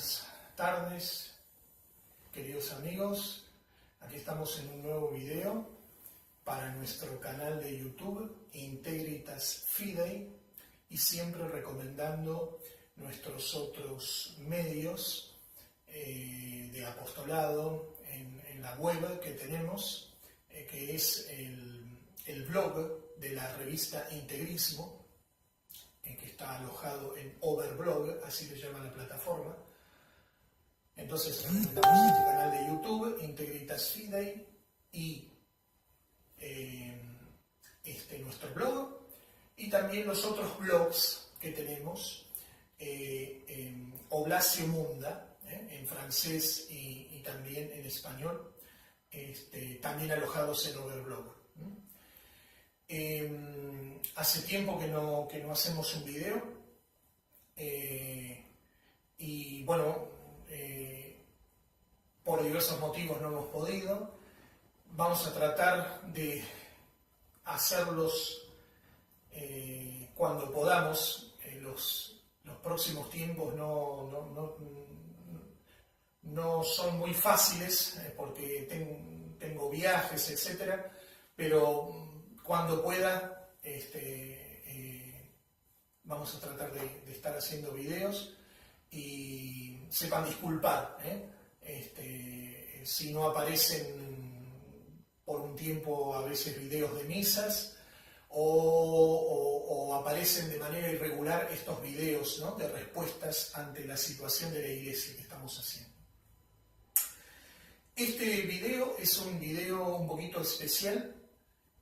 Buenas tardes, queridos amigos. Aquí estamos en un nuevo video para nuestro canal de YouTube, Integritas Fidei, y siempre recomendando nuestros otros medios de apostolado en la web que tenemos, que es el blog de la revista Integrismo, que está alojado en Overblog, así le llama la plataforma. Entonces recomendamos este canal de YouTube, Integritas Fidei, y nuestro blog, y también los otros blogs que tenemos, Oblasio Munda, en francés y también en español, también alojados en Overblog. Hace tiempo que no hacemos un video, y bueno, por diversos motivos no hemos podido. Vamos a tratar de hacerlos cuando podamos. Los próximos tiempos no son muy fáciles, porque tengo viajes, etc. Pero cuando pueda, vamos a tratar de estar haciendo videos, y sepan disculpar si no aparecen por un tiempo a veces videos de misas, o aparecen de manera irregular estos videos, ¿no?, de respuestas ante la situación de la iglesia que estamos haciendo. Este video es un video un poquito especial,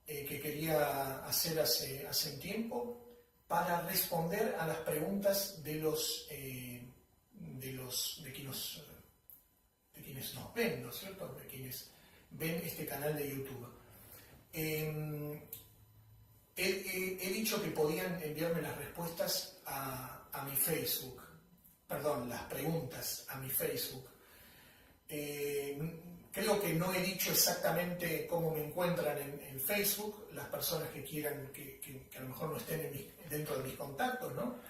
que quería hacer hace un tiempo, para responder a las preguntas de quienes nos ven, ¿no es cierto?, de quienes ven este canal de YouTube. He dicho que podían enviarme las respuestas a mi Facebook, perdón, las preguntas a mi Facebook. Creo que no he dicho exactamente cómo me encuentran en Facebook, las personas que quieran, que a lo mejor no estén dentro de mis contactos, ¿no?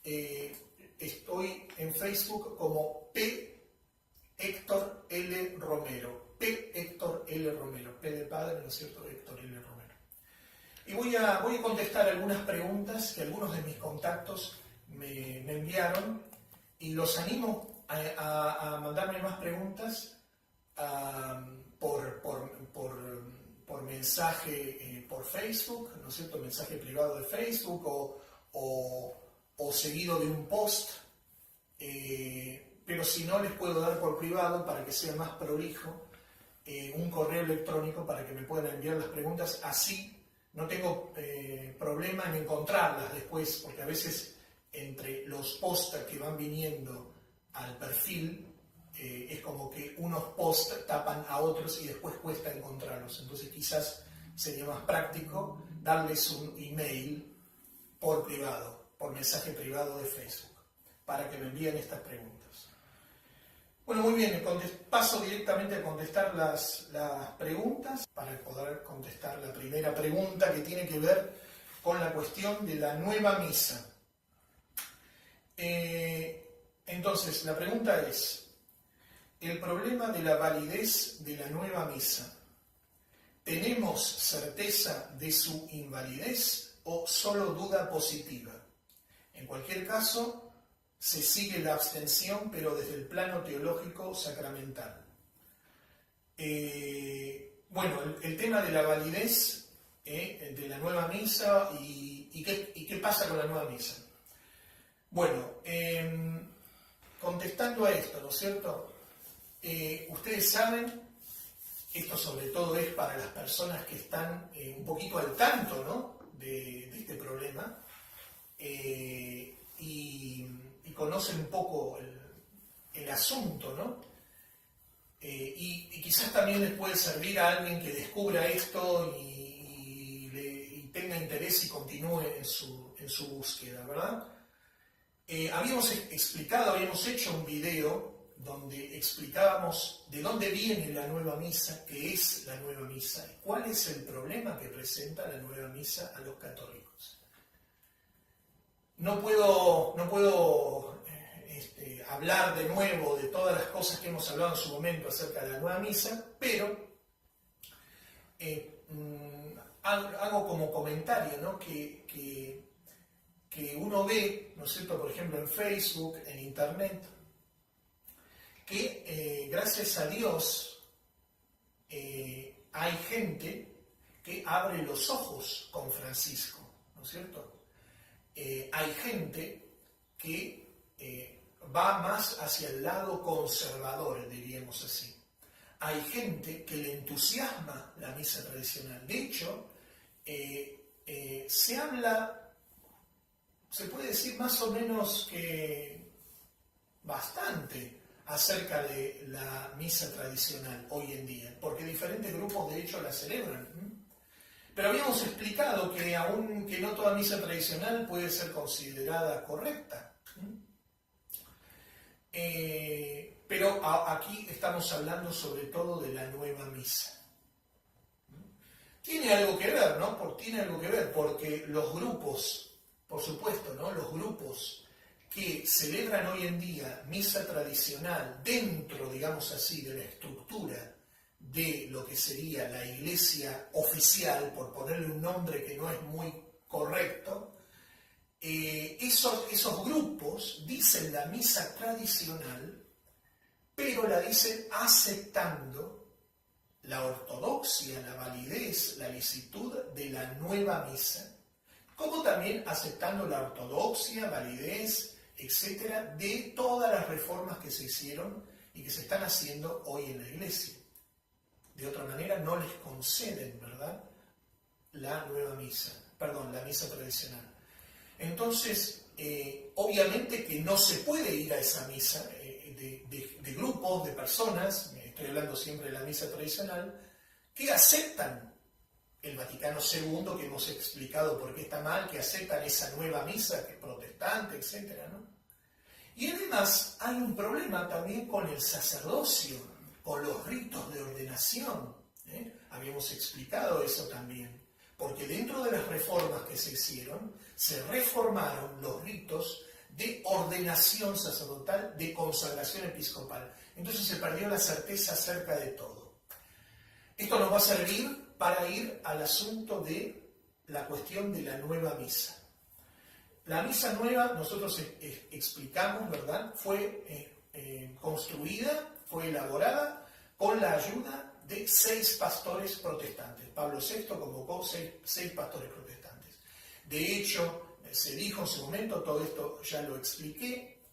Estoy en Facebook como P. Héctor L. Romero, P. Héctor L. Romero, P de padre, ¿no es cierto?, Héctor L. Romero. Y voy a contestar algunas preguntas que algunos de mis contactos me enviaron, y los animo a mandarme más preguntas por mensaje por Facebook, ¿no es cierto?, mensaje privado de Facebook, o seguido de un post, pero si no, les puedo dar por privado, para que sea más prolijo, un correo electrónico para que me puedan enviar las preguntas. Así no tengo problema en encontrarlas después, porque a veces entre los posts que van viniendo al perfil, es como que unos posts tapan a otros y después cuesta encontrarlos. Entonces quizás sería más práctico darles un email por privado, por mensaje privado de Facebook, para que me envíen estas preguntas. Bueno, muy bien, paso directamente a contestar las preguntas, para poder contestar la primera pregunta, que tiene que ver con la cuestión de la nueva misa. Entonces, la pregunta es: el problema de la validez de la nueva misa, ¿tenemos certeza de su invalidez o solo duda positiva? En cualquier caso, se sigue la abstención, pero desde el plano teológico sacramental. Bueno, el tema de la validez de la nueva misa, y qué pasa con la nueva misa. Bueno, contestando a esto, ¿no es cierto? Ustedes saben, esto sobre todo es para las personas que están un poquito al tanto, ¿no?, de este problema, y conocen un poco el asunto, ¿no? Y quizás también les puede servir a alguien que descubra esto y tenga interés y continúe en su búsqueda, ¿verdad? Habíamos hecho un video donde explicábamos de dónde viene la nueva misa, qué es la nueva misa, y cuál es el problema que presenta la nueva misa a los católicos. No puedo hablar de nuevo de todas las cosas que hemos hablado en su momento acerca de la nueva misa, pero hago como comentario, ¿no? que uno ve, ¿no es cierto?, por ejemplo en Facebook, en Internet, que gracias a Dios hay gente que abre los ojos con Francisco, ¿no es cierto? Hay gente que va más hacia el lado conservador, diríamos así. Hay gente que le entusiasma la misa tradicional. De hecho, se habla, se puede decir más o menos que bastante acerca de la misa tradicional hoy en día, porque diferentes grupos de hecho la celebran. Pero habíamos explicado que aunque no toda misa tradicional puede ser considerada correcta. Pero aquí estamos hablando sobre todo de la nueva misa. Tiene algo que ver, ¿no? Tiene algo que ver, porque los grupos, por supuesto, ¿no? Los grupos que celebran hoy en día misa tradicional dentro, digamos así, de la estructura de lo que sería la iglesia oficial, por ponerle un nombre que no es muy correcto, esos grupos dicen la misa tradicional, pero la dicen aceptando la ortodoxia, la validez, la licitud de la nueva misa, como también aceptando la ortodoxia, validez, etcétera, de todas las reformas que se hicieron y que se están haciendo hoy en la iglesia. De otra manera no les conceden, ¿verdad?, la nueva misa, la misa tradicional. Entonces, obviamente que no se puede ir a esa misa de grupos, de personas, estoy hablando siempre de la misa tradicional, que aceptan el Vaticano II, que hemos explicado por qué está mal, que aceptan esa nueva misa que es protestante, etcétera, ¿no? Y además hay un problema también con el sacerdocio, con los ritos de ordenación. Habíamos explicado eso también, porque dentro de las reformas que se hicieron, se reformaron los ritos de ordenación sacerdotal, de consagración episcopal. Entonces se perdió la certeza acerca de todo. Esto nos va a servir para ir al asunto de la cuestión de la nueva misa. La misa nueva, nosotros explicamos, ¿verdad?, fue construida, fue elaborada con la ayuda de 6 pastores protestantes. Pablo VI convocó 6 pastores protestantes. De hecho, se dijo en su momento, todo esto ya lo expliqué,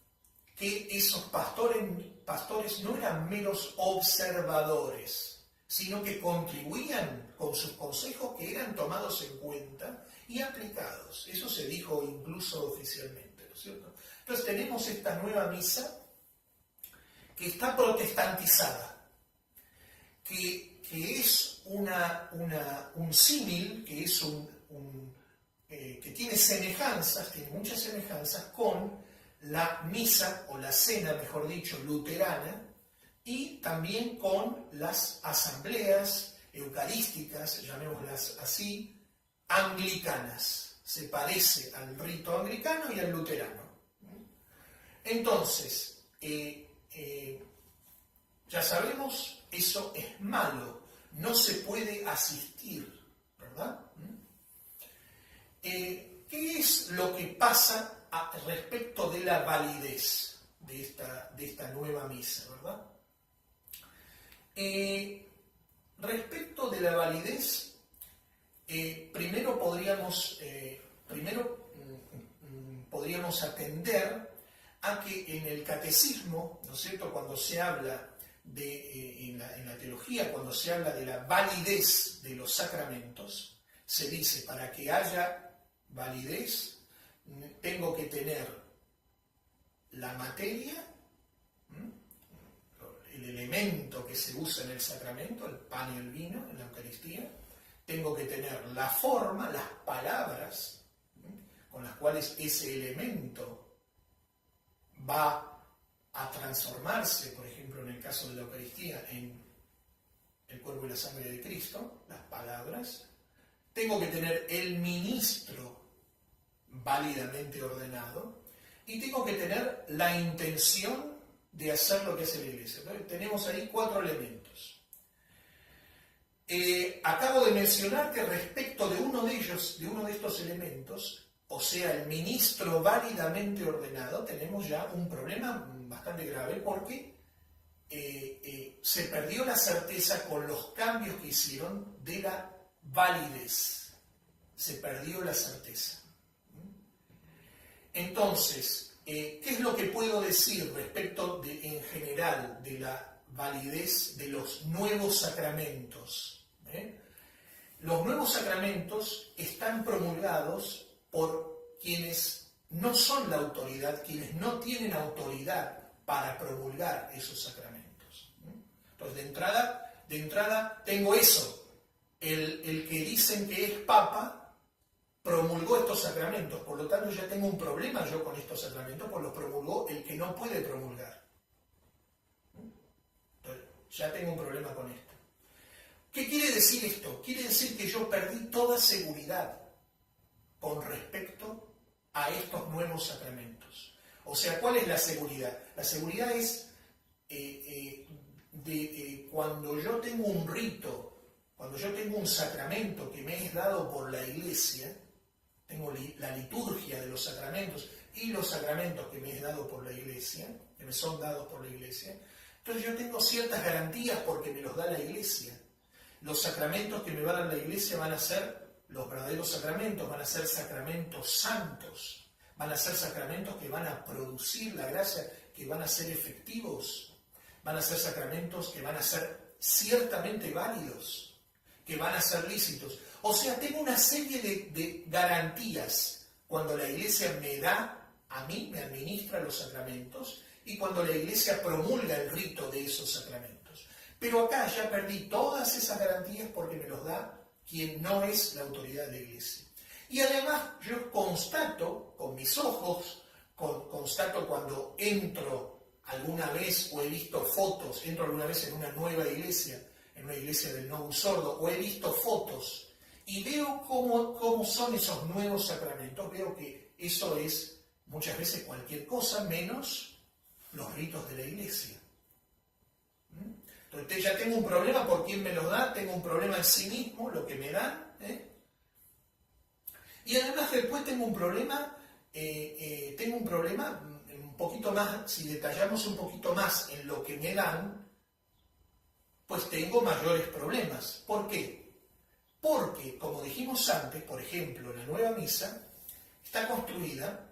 que esos pastores no eran meros observadores, sino que contribuían con sus consejos, que eran tomados en cuenta y aplicados. Eso se dijo incluso oficialmente, ¿no es cierto? Entonces tenemos esta nueva misa que está protestantizada, que es un símil, que es que tiene semejanzas, tiene muchas semejanzas con la misa, o la cena, mejor dicho, luterana, y también con las asambleas eucarísticas, llamémoslas así, anglicanas. Se parece al rito anglicano y al luterano. Entonces, ya sabemos, eso es malo, no se puede asistir, ¿verdad? ¿Qué es lo que pasa respecto de la validez de esta nueva misa, verdad? Respecto de la validez, primero podríamos atender a que en el catecismo, ¿no es cierto?, cuando se habla en la teología, cuando se habla de la validez de los sacramentos, se dice, para que haya validez, tengo que tener la materia, el elemento que se usa en el sacramento, el pan y el vino, en la Eucaristía, tengo que tener la forma, las palabras, con las cuales ese elemento va a transformarse, por ejemplo, en el caso de la Eucaristía, en el cuerpo y la sangre de Cristo, las palabras. Tengo que tener el ministro válidamente ordenado y tengo que tener la intención de hacer lo que hace la Iglesia. Entonces, tenemos ahí 4 elementos. Acabo de mencionar que respecto de uno de ellos, de uno de estos elementos, o sea, el ministro válidamente ordenado, tenemos ya un problema bastante grave porque se perdió la certeza con los cambios que hicieron de la validez. Se perdió la certeza. Entonces, ¿qué es lo que puedo decir respecto en general de la validez de los nuevos sacramentos? Los nuevos sacramentos están promulgados por quienes no son la autoridad, quienes no tienen autoridad para promulgar esos sacramentos. Entonces, de entrada tengo eso. El que dicen que es papa promulgó estos sacramentos, por lo tanto ya tengo un problema yo con estos sacramentos, pues los promulgó el que no puede promulgar. Entonces, ya tengo un problema con esto. ¿Qué quiere decir esto? Quiere decir que yo perdí toda seguridad con respecto a estos nuevos sacramentos. O sea, ¿cuál es la seguridad? La seguridad es cuando yo tengo un rito, cuando yo tengo un sacramento que me es dado por la Iglesia, tengo la liturgia de los sacramentos y los sacramentos que me es dado por la Iglesia, que me son dados por la Iglesia, entonces yo tengo ciertas garantías porque me los da la Iglesia. Los sacramentos que me va a dar la Iglesia van a ser los verdaderos sacramentos, van a ser sacramentos santos, van a ser sacramentos que van a producir la gracia, que van a ser efectivos, van a ser sacramentos que van a ser ciertamente válidos, que van a ser lícitos. O sea, tengo una serie de garantías cuando la Iglesia me da, a mí, me administra los sacramentos, y cuando la Iglesia promulga el rito de esos sacramentos. Pero acá ya perdí todas esas garantías porque me los da quien no es la autoridad de la Iglesia. Y además yo constato con mis ojos, constato cuando entro alguna vez o he visto fotos, entro alguna vez en una nueva iglesia, en una iglesia del Novus Ordo, o he visto fotos y veo cómo son esos nuevos sacramentos, veo que eso es muchas veces cualquier cosa menos los ritos de la Iglesia. Entonces ya tengo un problema por quién me los da, tengo un problema en sí mismo, lo que me dan, y además después tengo un problema un poquito más, si detallamos un poquito más en lo que me dan, pues tengo mayores problemas. ¿Por qué? Porque, como dijimos antes, por ejemplo, la nueva misa está construida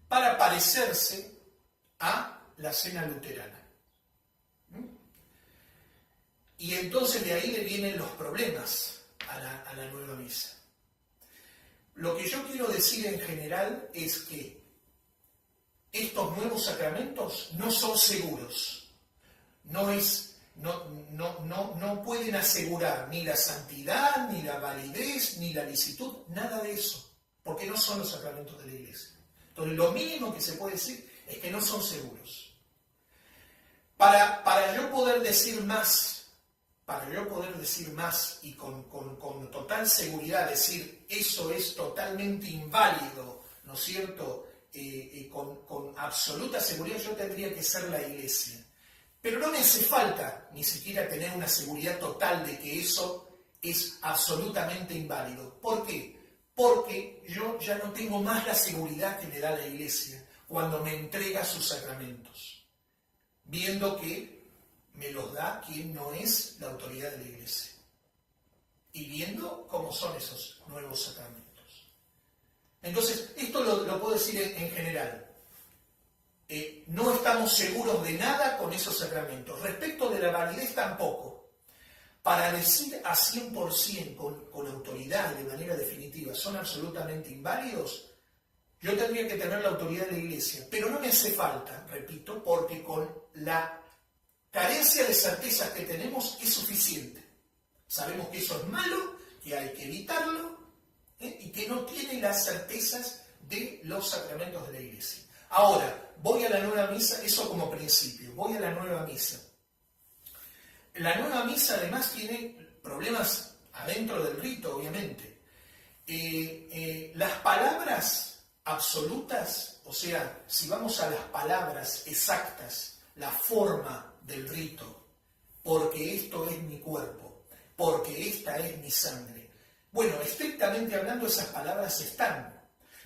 para parecerse a la cena luterana. Y entonces de ahí le vienen los problemas a la nueva misa. Lo que yo quiero decir en general es que estos nuevos sacramentos no son seguros. No pueden asegurar ni la santidad, ni la validez, ni la licitud, nada de eso, porque no son los sacramentos de la Iglesia. Entonces lo mínimo que se puede decir es que no son seguros. Para yo poder decir más y con total seguridad decir eso es totalmente inválido, ¿no es cierto? Con absoluta seguridad yo tendría que ser la Iglesia. Pero no me hace falta ni siquiera tener una seguridad total de que eso es absolutamente inválido. ¿Por qué? Porque yo ya no tengo más la seguridad que me da la Iglesia cuando me entrega sus sacramentos, viendo que me los da quien no es la autoridad de la Iglesia, y viendo cómo son esos nuevos sacramentos. Entonces, esto lo puedo decir en general. No estamos seguros de nada con esos sacramentos. Respecto de la validez tampoco. Para decir a 100% con autoridad y de manera definitiva son absolutamente inválidos, yo tendría que tener la autoridad de la Iglesia. Pero no me hace falta, repito, porque con la carencia de certezas que tenemos es suficiente. Sabemos que eso es malo, que hay que evitarlo, y que no tiene las certezas de los sacramentos de la Iglesia. Ahora, voy a la nueva misa, eso como principio, voy a la nueva misa. La nueva misa además tiene problemas adentro del rito, obviamente. Las palabras absolutas o sea, si vamos a las palabras exactas, la forma del rito, porque esto es mi cuerpo, porque esta es mi sangre. Bueno, estrictamente hablando, esas palabras están.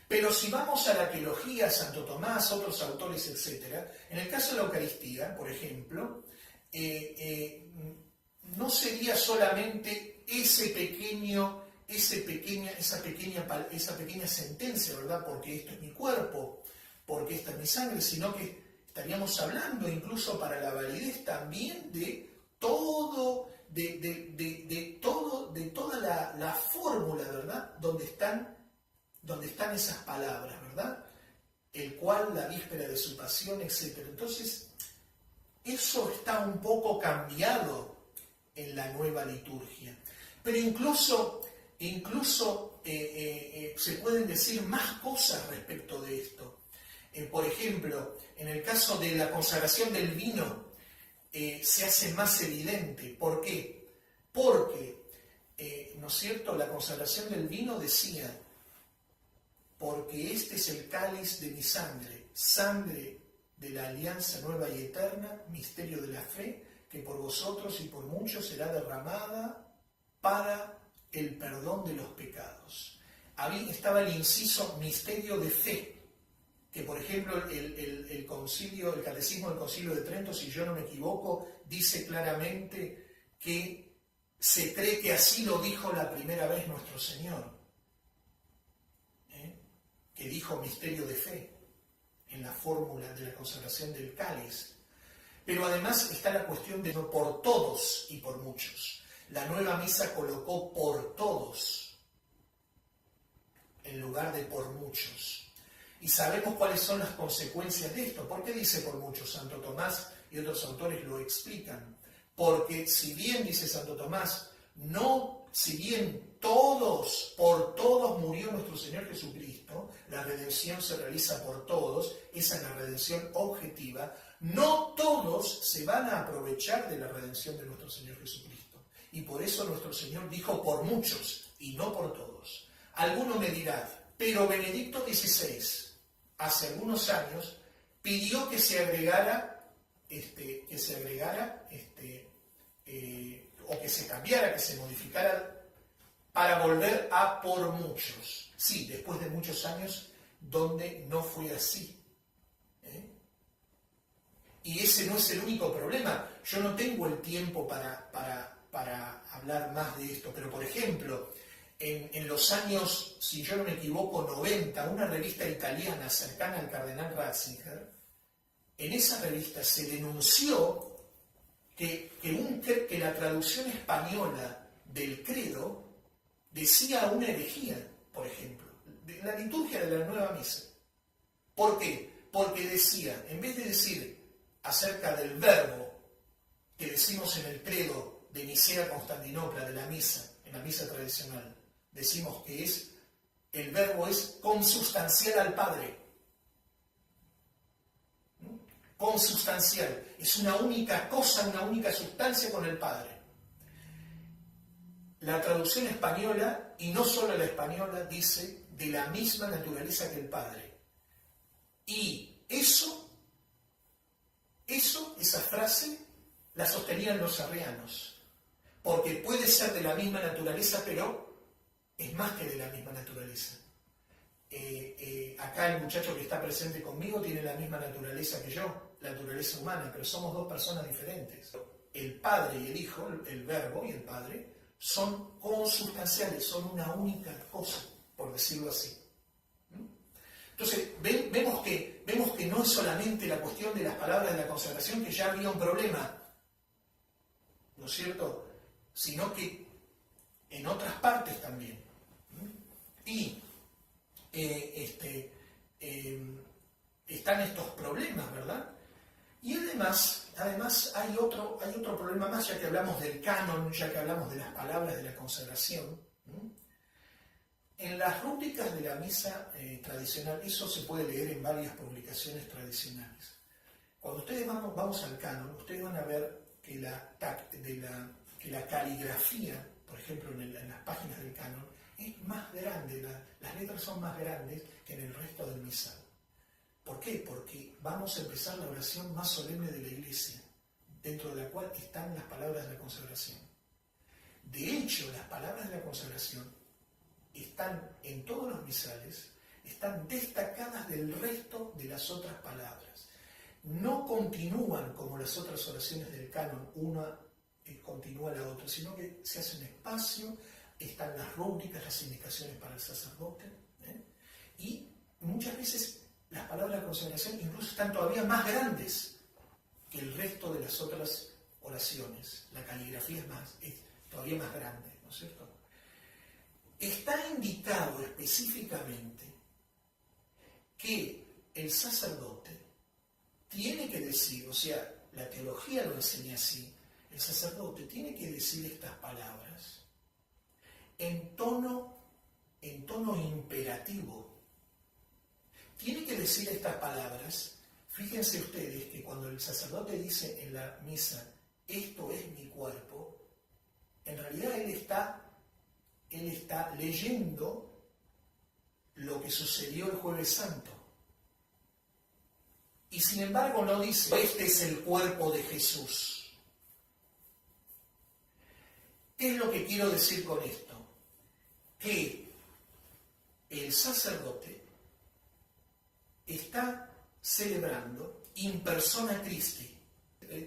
Pero si vamos a la teología, Santo Tomás, otros autores, etc., en el caso de la Eucaristía, por ejemplo, no sería solamente esa pequeña sentencia, ¿verdad? Porque esto es mi cuerpo, porque esta es mi sangre, sino que estaríamos hablando incluso para la validez también de todo, de toda la fórmula, ¿verdad? Donde están esas palabras, ¿verdad? El cual, la víspera de su pasión, etc. Entonces, eso está un poco cambiado en la nueva liturgia. Pero incluso se pueden decir más cosas respecto de esto. Por ejemplo, en el caso de la consagración del vino, se hace más evidente. ¿Por qué? Porque, ¿no es cierto?, la consagración del vino decía: porque este es el cáliz de mi sangre, sangre de la alianza nueva y eterna, misterio de la fe, que por vosotros y por muchos será derramada para el perdón de los pecados. Ahí estaba el inciso misterio de fe, que por ejemplo el Catecismo del Concilio de Trento, si yo no me equivoco, dice claramente que se cree que así lo dijo la primera vez nuestro Señor, que dijo misterio de fe en la fórmula de la consagración del cáliz. Pero además está la cuestión de por todos y por muchos. La nueva misa colocó por todos en lugar de por muchos. Y sabemos cuáles son las consecuencias de esto. ¿Por qué dice por muchos? Santo Tomás y otros autores lo explican. Porque si bien, dice Santo Tomás, si bien por todos murió nuestro Señor Jesucristo, la redención se realiza por todos, esa es la redención objetiva, no todos se van a aprovechar de la redención de nuestro Señor Jesucristo. Y por eso nuestro Señor dijo por muchos y no por todos. Alguno me dirá, pero Benedicto XVI, hace algunos años, pidió que se agregara, o que se cambiara, que se modificara para volver a por muchos. Sí, después de muchos años donde no fue así. Y ese no es el único problema. Yo no tengo el tiempo para hablar más de esto, pero por ejemplo, en los años, si yo no me equivoco, 90, una revista italiana cercana al cardenal Ratzinger, en esa revista se denunció que la traducción española del credo decía una herejía, por ejemplo, de la liturgia de la nueva misa. ¿Por qué? Porque decía, en vez de decir acerca del verbo que decimos en el credo de Nicea-Constantinopla, de la misa, en la misa tradicional, decimos que el verbo es consustancial al Padre. Consustancial, es una única cosa, una única sustancia con el Padre. La traducción española, y no solo la española, dice de la misma naturaleza que el Padre. Y esa frase la sostenían los arrianos, porque puede ser de la misma naturaleza, pero es más que de la misma naturaleza. Acá el muchacho que está presente conmigo tiene la misma naturaleza que yo, la naturaleza humana, pero somos dos personas diferentes. El Padre y el Hijo, el Verbo y el Padre, son consustanciales, son una única cosa, por decirlo así. Entonces, vemos que no es solamente la cuestión de las palabras de la consagración, que ya había un problema, ¿no es cierto?, sino que en otras partes también. Y están estos problemas, ¿verdad? Y además hay otro problema más, ya que hablamos del canon, ya que hablamos de las palabras de la consagración. En las rúbricas de la misa tradicional, eso se puede leer en varias publicaciones tradicionales. Cuando ustedes vamos al canon, ustedes van a ver que la caligrafía, por ejemplo, en las páginas del canon, es más grande, las letras son más grandes que en el resto del misal. ¿Por qué? Porque vamos a empezar la oración más solemne de la iglesia, dentro de la cual están las palabras de la consagración. De hecho, las palabras de la consagración están en todos los misales, están destacadas del resto de las otras palabras. No continúan como las otras oraciones del canon, una continúa la otra, sino que se hace un espacio, están las rúbricas, las indicaciones para el sacerdote, y muchas veces las palabras de la consagración incluso están todavía más grandes que el resto de las otras oraciones. La caligrafía es todavía más grande, ¿no es cierto? Está indicado específicamente que el sacerdote tiene que decir, o sea, la teología lo enseña así, el sacerdote tiene que decir estas palabras en tono imperativo. Tiene que decir estas palabras. Fíjense ustedes que cuando el sacerdote dice en la misa, esto es mi cuerpo, en realidad él está leyendo lo que sucedió el Jueves Santo. Y sin embargo no dice, este es el cuerpo de Jesús. ¿Qué es lo que quiero decir con esto? Que el sacerdote está celebrando in persona Christi.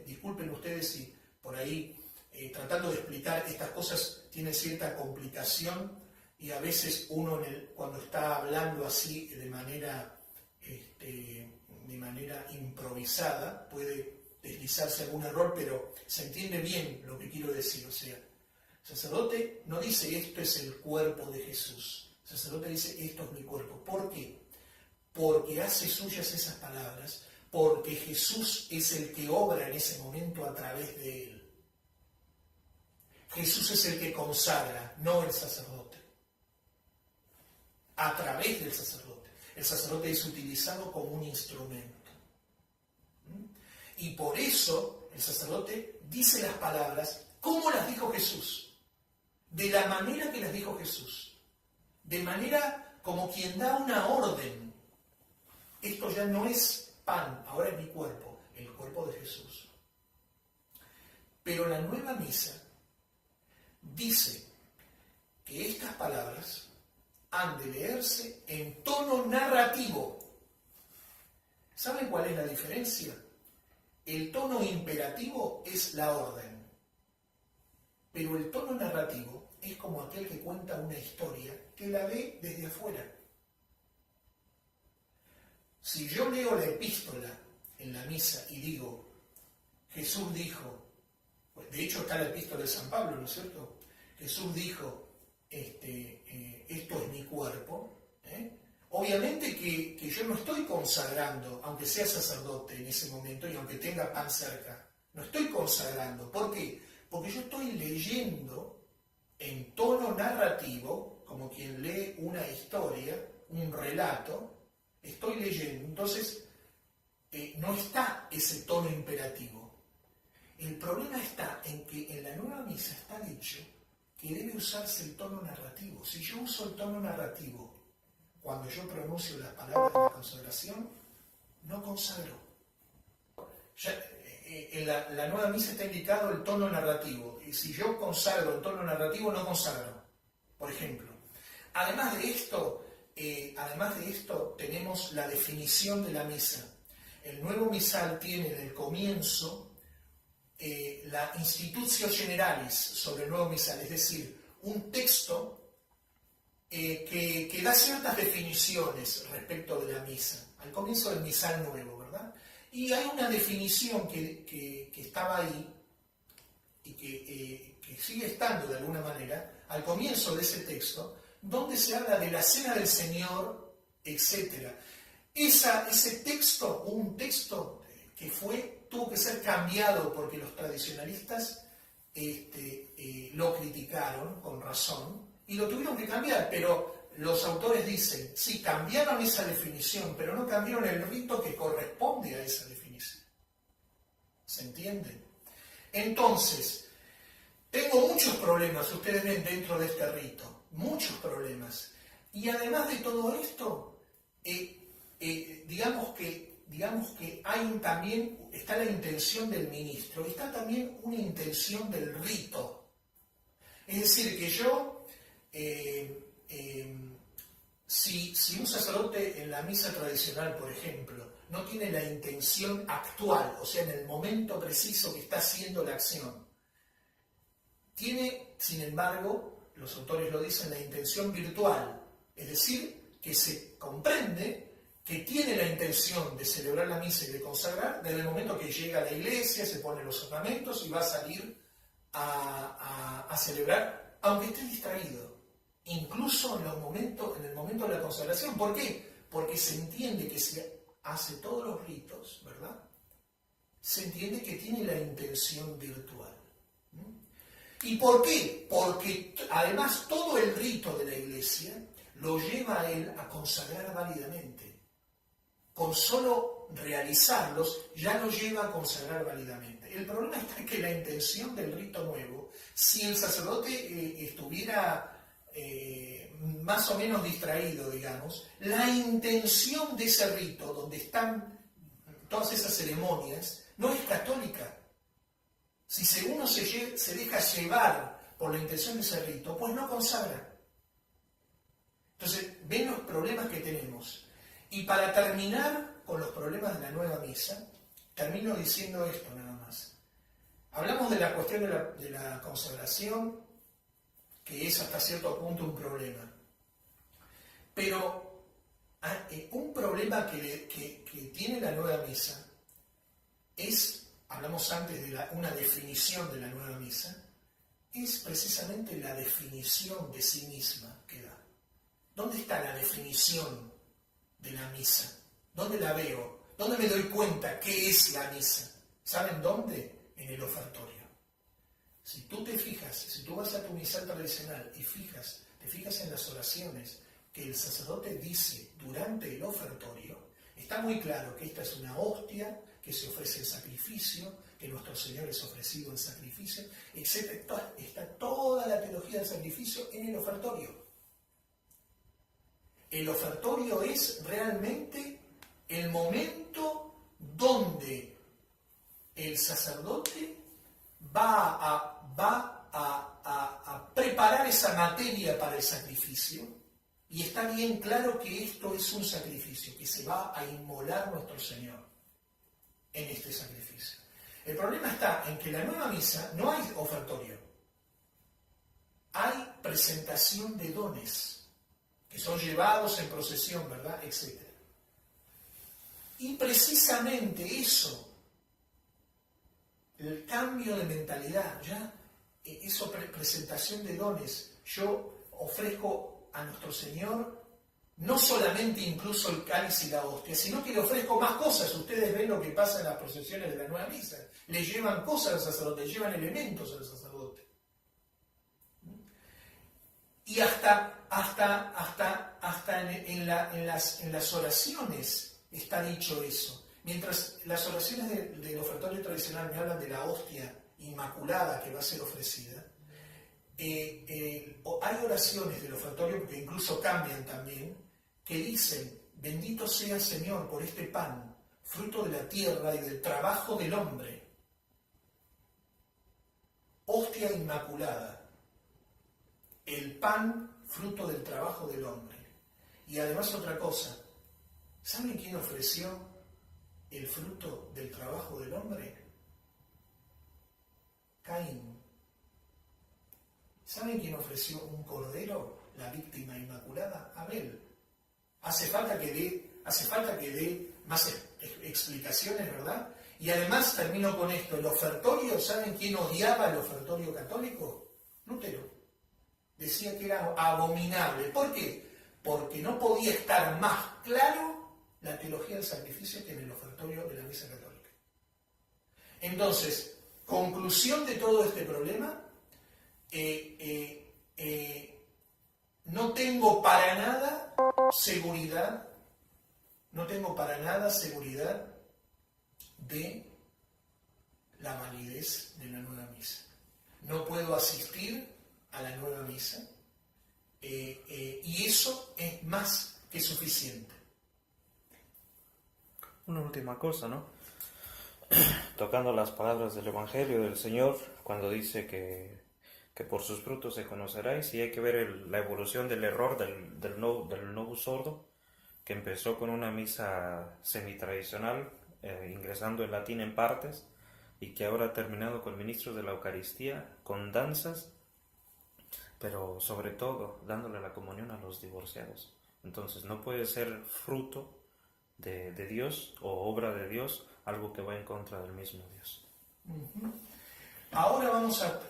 Disculpen ustedes si por ahí, tratando de explicar estas cosas, tiene cierta complicación y a veces uno cuando está hablando así de manera improvisada puede deslizarse algún error, pero se entiende bien lo que quiero decir. O sea, el sacerdote no dice esto es el cuerpo de Jesús. El sacerdote dice esto es mi cuerpo. ¿Por qué? Porque hace suyas esas palabras, porque Jesús es el que obra en ese momento a través de él. Jesús es el que consagra, no el sacerdote. A través del sacerdote. El sacerdote es utilizado como un instrumento. Y por eso el sacerdote dice las palabras como las dijo Jesús. De la manera que las dijo Jesús. De manera como quien da una orden. Esto ya no es pan, ahora es mi cuerpo, el cuerpo de Jesús. Pero la nueva misa dice que estas palabras han de leerse en tono narrativo. ¿Saben cuál es la diferencia? El tono imperativo es la orden, pero el tono narrativo es como aquel que cuenta una historia que la ve desde afuera. Si yo leo la epístola en la misa y digo, Jesús dijo, pues de hecho está la epístola de San Pablo, ¿no es cierto? Jesús dijo, esto es mi cuerpo. Obviamente que yo no estoy consagrando, aunque sea sacerdote en ese momento y aunque tenga pan cerca, no estoy consagrando. ¿Por qué? Porque yo estoy leyendo en tono narrativo, como quien lee una historia, un relato, estoy leyendo. Entonces, no está ese tono imperativo. El problema está en que en la nueva misa está dicho que debe usarse el tono narrativo. Si yo uso el tono narrativo cuando yo pronuncio las palabras de la consagración, no consagro. En la nueva misa está indicado el tono narrativo. Y si yo consagro el tono narrativo, no consagro. Por ejemplo. Además de esto, tenemos la definición de la misa. El nuevo misal tiene en el comienzo la Institutio Generalis sobre el nuevo misal, es decir, un texto que da ciertas definiciones respecto de la misa, al comienzo del misal nuevo, ¿verdad? Y hay una definición que estaba ahí y que sigue estando de alguna manera al comienzo de ese texto, donde se habla de la cena del Señor, etc. Ese texto, un texto que tuvo que ser cambiado porque los tradicionalistas lo criticaron con razón y lo tuvieron que cambiar, pero los autores dicen, sí, cambiaron esa definición, pero no cambiaron el rito que corresponde a esa definición. ¿Se entiende? Entonces, tengo muchos problemas, ustedes ven, dentro de este rito, muchos problemas. Y además de todo esto, digamos que también está la intención del ministro, está también una intención del rito. Es decir, que yo, si un sacerdote en la misa tradicional, por ejemplo, no tiene la intención actual, o sea, en el momento preciso que está haciendo la acción, tiene, sin embargo, los autores lo dicen, la intención virtual, es decir, que se comprende que tiene la intención de celebrar la misa y de consagrar desde el momento que llega a la iglesia, se pone los ornamentos y va a salir a celebrar, aunque esté distraído, incluso en el momento de la consagración. ¿Por qué? Porque se entiende que si hace todos los ritos, ¿verdad? Se entiende que tiene la intención virtual. ¿Y por qué? Porque además todo el rito de la iglesia lo lleva a él a consagrar válidamente. Con solo realizarlos ya lo lleva a consagrar válidamente. El problema está en que la intención del rito nuevo, si el sacerdote estuviera más o menos distraído, digamos, la intención de ese rito, donde están todas esas ceremonias, no es católica. Si uno se deja llevar por la intención de ese rito, pues no consagra. Entonces, ven los problemas que tenemos. Y para terminar con los problemas de la nueva misa, termino diciendo esto nada más. Hablamos de la cuestión de la consagración, que es hasta cierto punto un problema. Pero un problema que tiene la nueva misa es, hablamos antes de una definición de la nueva misa, es precisamente la definición de sí misma que da. ¿Dónde está la definición de la misa? ¿Dónde la veo? ¿Dónde me doy cuenta qué es la misa? ¿Saben dónde? En el ofertorio. Si tú te fijas, si tú vas a tu misal tradicional y te fijas en las oraciones que el sacerdote dice durante el ofertorio, está muy claro que esta es una hostia, que se ofrece en sacrificio, que nuestro Señor es ofrecido en sacrificio, etc. Está toda la teología del sacrificio en el ofertorio. El ofertorio es realmente el momento donde el sacerdote va a preparar esa materia para el sacrificio, y está bien claro que esto es un sacrificio, que se va a inmolar nuestro Señor en este sacrificio. El problema está en que en la nueva misa no hay ofertorio, hay presentación de dones, que son llevados en procesión, ¿verdad? Etcétera. Y precisamente eso, el cambio de mentalidad, ya, eso, presentación de dones, yo ofrezco a nuestro Señor no solamente incluso el cáliz y la hostia, sino que le ofrezco más cosas. Ustedes ven lo que pasa en las procesiones de la nueva misa. Le llevan cosas al sacerdote, le llevan elementos al sacerdote. Y hasta en las oraciones está dicho eso. Mientras las oraciones del ofertorio tradicional me hablan de la hostia inmaculada que va a ser ofrecida, hay oraciones del ofertorio que incluso cambian también, que dicen: bendito sea Señor por este pan, fruto de la tierra y del trabajo del hombre. Hostia inmaculada. El pan, fruto del trabajo del hombre. Y además otra cosa, ¿saben quién ofreció el fruto del trabajo del hombre? Caín. ¿Saben quién ofreció un cordero, la víctima inmaculada? Abel. Hace falta que dé más explicaciones, ¿verdad? Y además termino con esto, el ofertorio, ¿saben quién odiaba el ofertorio católico? Lutero. Decía que era abominable. ¿Por qué? Porque no podía estar más claro la teología del sacrificio que en el ofertorio de la misa católica. Entonces, conclusión de todo este problema, no tengo para nada seguridad de la validez de la nueva misa. No puedo asistir a la nueva misa, y eso es más que suficiente. Una última cosa, ¿no? Tocando las palabras del Evangelio del Señor, cuando dice que por sus frutos se conoceráis, y hay que ver la evolución del error del novus sordo, que empezó con una misa semitradicional, ingresando el latín en partes, y que ahora ha terminado con ministros de la Eucaristía, con danzas, pero sobre todo dándole la comunión a los divorciados. Entonces no puede ser fruto de Dios o obra de Dios algo que va en contra del mismo Dios. Ahora vamos a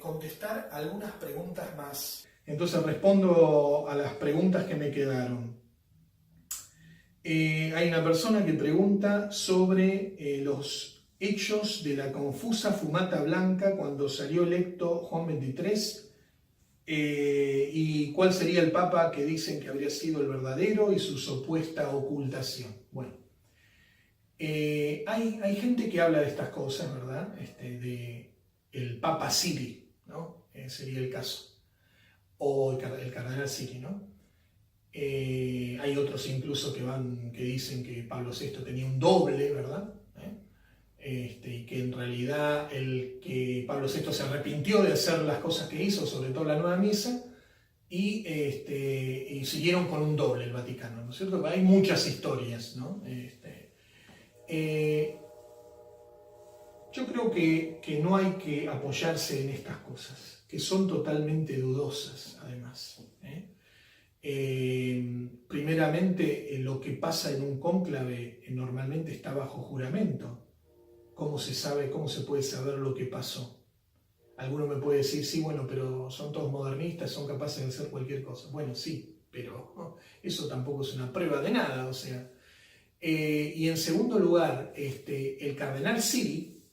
contestar algunas preguntas más. Entonces respondo a las preguntas que me quedaron. Hay una persona que pregunta sobre los hechos de la confusa fumata blanca cuando salió electo Juan XXIII, y cuál sería el papa que dicen que habría sido el verdadero y su supuesta ocultación. Bueno, hay gente que habla de estas cosas, ¿verdad? De el Papa Siri, ¿no? Sería el caso, o el cardenal Siri, ¿no? Hay otros incluso que dicen que Pablo VI tenía un doble, ¿verdad? Y que en realidad que Pablo VI se arrepintió de hacer las cosas que hizo, sobre todo la nueva misa, y siguieron con un doble el Vaticano, ¿no es cierto? Hay muchas historias, ¿no? Yo creo que no hay que apoyarse en estas cosas, que son totalmente dudosas, además. Primeramente, lo que pasa en un cónclave normalmente está bajo juramento. ¿Cómo se puede saber lo que pasó? Alguno me puede decir, sí, bueno, pero son todos modernistas, son capaces de hacer cualquier cosa. Bueno, sí, pero eso tampoco es una prueba de nada, o sea. Y en segundo lugar, el cardenal Siri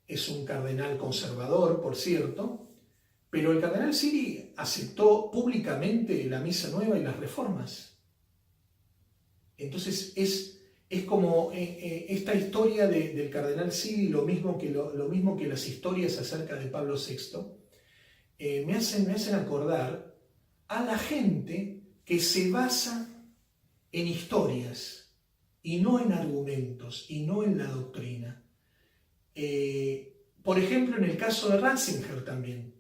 es un cardenal conservador, por cierto, pero el cardenal Siri aceptó públicamente la misa nueva y las reformas. Entonces es como esta historia del cardenal Siri, lo mismo que las historias acerca de Pablo VI, me hacen acordar a la gente que se basa en historias y no en argumentos y no en la doctrina. Por ejemplo, en el caso de Ratzinger también.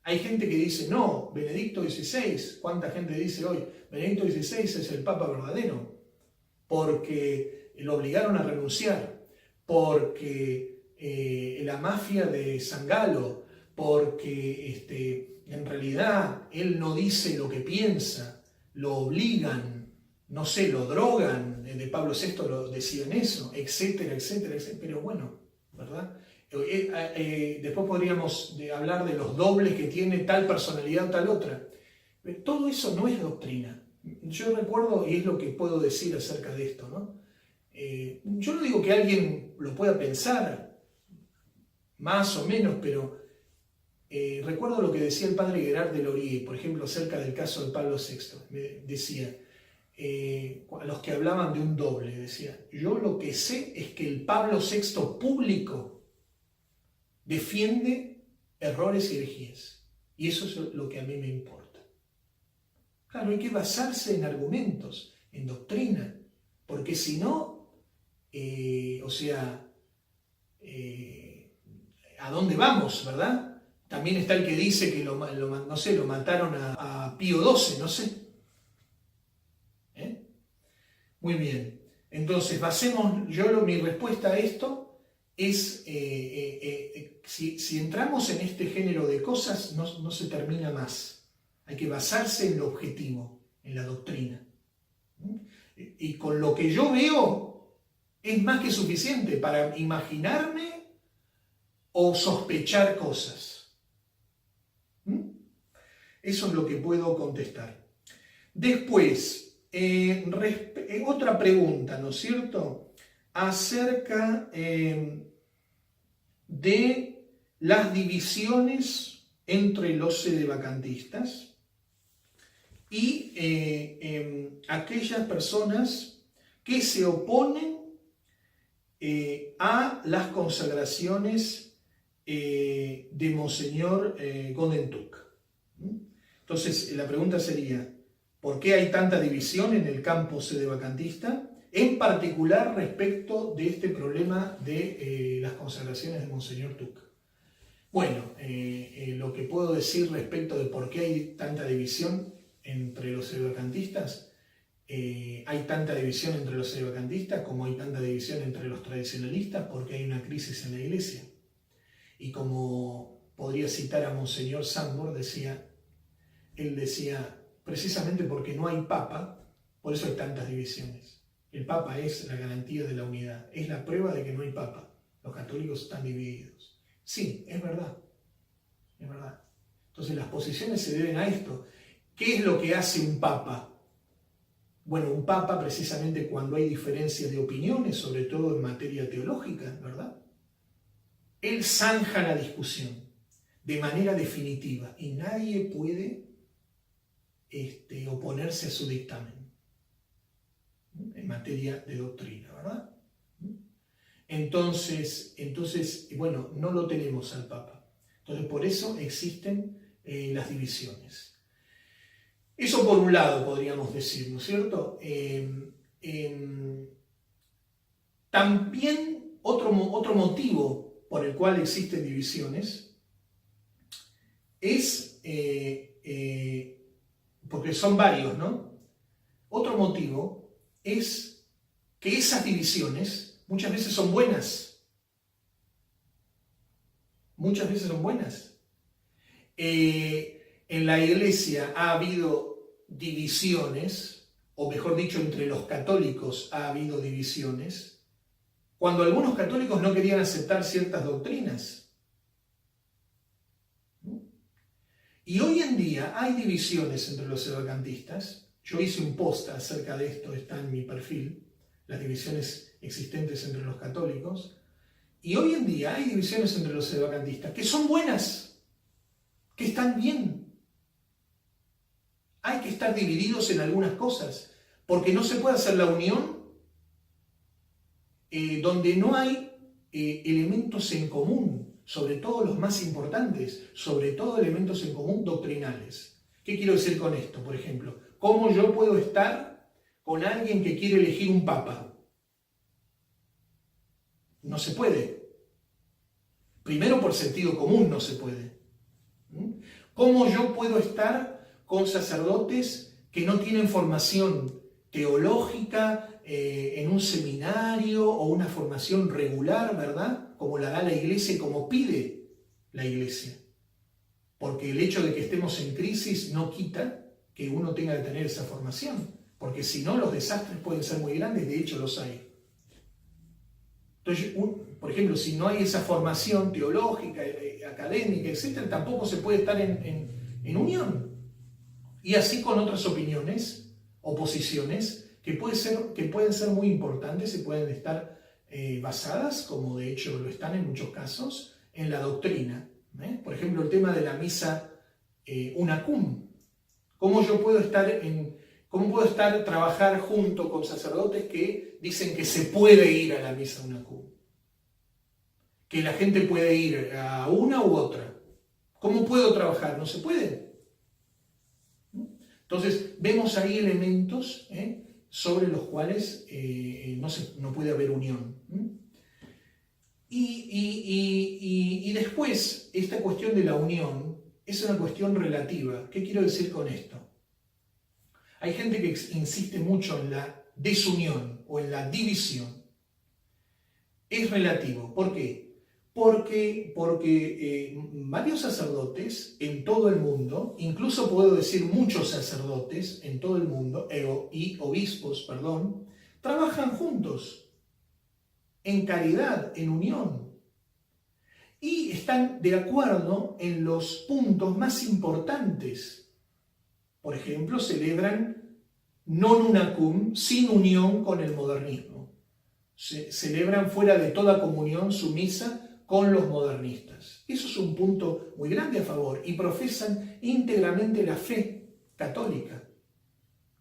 Hay gente que dice, no, Benedicto XVI, ¿cuánta gente dice hoy? Benedicto XVI es el Papa verdadero, porque lo obligaron a renunciar, porque la mafia de San Galo, porque en realidad él no dice lo que piensa, lo obligan, no sé, lo drogan, de Pablo VI lo decían eso, etcétera, etcétera, etcétera. Pero bueno, ¿verdad? Después podríamos hablar de los dobles que tiene tal personalidad o tal otra. Pero todo eso no es doctrina. Yo recuerdo, y es lo que puedo decir acerca de esto, ¿no? Yo no digo que alguien lo pueda pensar, más o menos, pero recuerdo lo que decía el padre Gerard de Laurier, por ejemplo, acerca del caso de Pablo VI. Me decía, a los que hablaban de un doble, decía, yo lo que sé es que el Pablo VI público defiende errores y herejías. Y eso es lo que a mí me importa. Claro, hay que basarse en argumentos, en doctrina, porque si no, ¿a dónde vamos, verdad? También está el que dice que lo mataron a Pío XII, no sé. Muy bien. Entonces, mi respuesta a esto es, si entramos en este género de cosas, no se termina más. Hay que basarse en lo objetivo, en la doctrina. Y con lo que yo veo, es más que suficiente para imaginarme o sospechar cosas. Eso es lo que puedo contestar. Después, otra pregunta, ¿no es cierto?, acerca de las divisiones entre los sedevacantistas y aquellas personas que se oponen a las consagraciones de Monseñor Gondentuk. Entonces, la pregunta sería, por qué hay tanta división en el campo sedevacantista, en particular respecto de este problema de las consagraciones de Monseñor Tuc. Bueno, lo que puedo decir respecto de por qué hay tanta división entre los sedevacantistas, hay tanta división entre los sedevacantistas como hay tanta división entre los tradicionalistas, porque hay una crisis en la Iglesia. Y como podría citar a Monseñor Sambor, él decía, precisamente porque no hay papa, por eso hay tantas divisiones. El papa es la garantía de la unidad, es la prueba de que no hay papa. Los católicos están divididos. Sí, es verdad, es verdad. Entonces las posiciones se deben a esto. ¿Qué es lo que hace un papa? Bueno, un papa precisamente cuando hay diferencias de opiniones, sobre todo en materia teológica, ¿verdad? Él zanja la discusión de manera definitiva y nadie puede oponerse a su dictamen en materia de doctrina, ¿verdad? Entonces, bueno, no lo tenemos al Papa. Entonces, por eso existen las divisiones. Eso por un lado podríamos decir, ¿no es cierto? También otro motivo por el cual existen divisiones es, porque son varios, ¿no? Otro motivo es que esas divisiones muchas veces son buenas. Muchas veces son buenas. En la Iglesia ha habido divisiones, o mejor dicho, entre los católicos ha habido divisiones, cuando algunos católicos no querían aceptar ciertas doctrinas. Y hoy en día hay divisiones entre los sedevacantistas. Yo hice un post acerca de esto, está en mi perfil, las divisiones existentes entre los católicos. Y hoy en día hay divisiones entre los sedevacantistas que son buenas, que están bien. Hay que estar divididos en algunas cosas, porque no se puede hacer la unión donde no hay elementos en común, sobre todo los más importantes, sobre todo elementos en común doctrinales. ¿Qué quiero decir con esto? Por ejemplo, ¿cómo yo puedo estar con alguien que quiere elegir un papa? No se puede. Primero, por sentido común no se puede. ¿Cómo yo puedo estar con sacerdotes que no tienen formación teológica en un seminario o una formación regular, ¿verdad? Como la da la Iglesia y como pide la Iglesia? Porque el hecho de que estemos en crisis no quita que uno tenga que tener esa formación, porque si no los desastres pueden ser muy grandes, de hecho los hay. Entonces, por ejemplo, si no hay esa formación teológica, académica, etc., tampoco se puede estar en unión. Y así con otras opiniones o posiciones que pueden ser muy importantes y pueden estar basadas, como de hecho lo están en muchos casos, en la doctrina. Por ejemplo, el tema de la misa unacum. ¿Cómo puedo trabajar junto con sacerdotes que dicen que se puede ir a la misa unacum? Que la gente puede ir a una u otra. ¿Cómo puedo trabajar? No se puede. Entonces, vemos ahí elementos sobre los cuales no puede haber unión. Y después, esta cuestión de la unión es una cuestión relativa. ¿Qué quiero decir con esto? Hay gente que insiste mucho en la desunión o en la división. Es relativo. ¿Por qué? Porque varios sacerdotes en todo el mundo, incluso puedo decir muchos sacerdotes en todo el mundo, y obispos, trabajan juntos, en caridad, en unión, y están de acuerdo en los puntos más importantes. Por ejemplo, celebran non unacum, sin unión con el modernismo. Celebran fuera de toda comunión su misa con los modernistas. Eso es un punto muy grande a favor y profesan íntegramente la fe católica.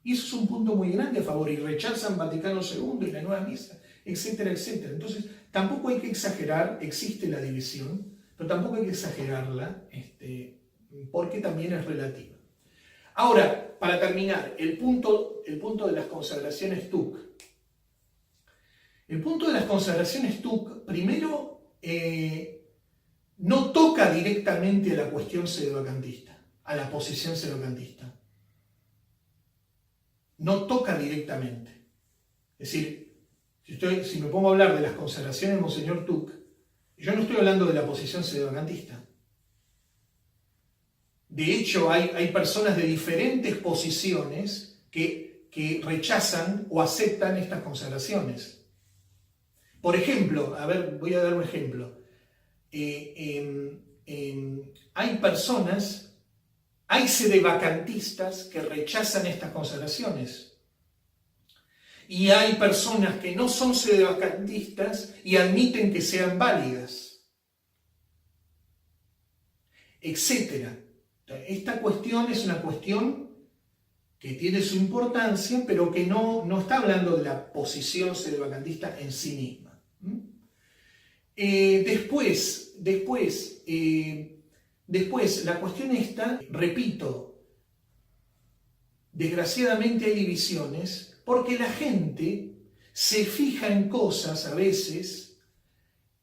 Y eso es un punto muy grande a favor y rechazan Vaticano II y la nueva misa, etcétera, etcétera. Entonces, tampoco hay que exagerar, existe la división, pero tampoco hay que exagerarla porque también es relativa. Ahora, para terminar, el punto de las consagraciones TUC. El punto de las consagraciones TUC, primero, no toca directamente a la cuestión sedevacantista, a la posición sedevacantista. No toca directamente. Es decir, si me pongo a hablar de las consagraciones de Monseñor TUC, yo no estoy hablando de la posición sedevacantista. De hecho, hay personas de diferentes posiciones que rechazan o aceptan estas consagraciones. Por ejemplo, voy a dar un ejemplo. Hay sedevacantistas que rechazan estas consagraciones. Y hay personas que no son sedevacantistas y admiten que sean válidas, etc. Esta cuestión es una cuestión que tiene su importancia, pero que no está hablando de la posición sedevacantista en sí misma. Después, la cuestión esta, repito, desgraciadamente hay divisiones porque la gente se fija en cosas a veces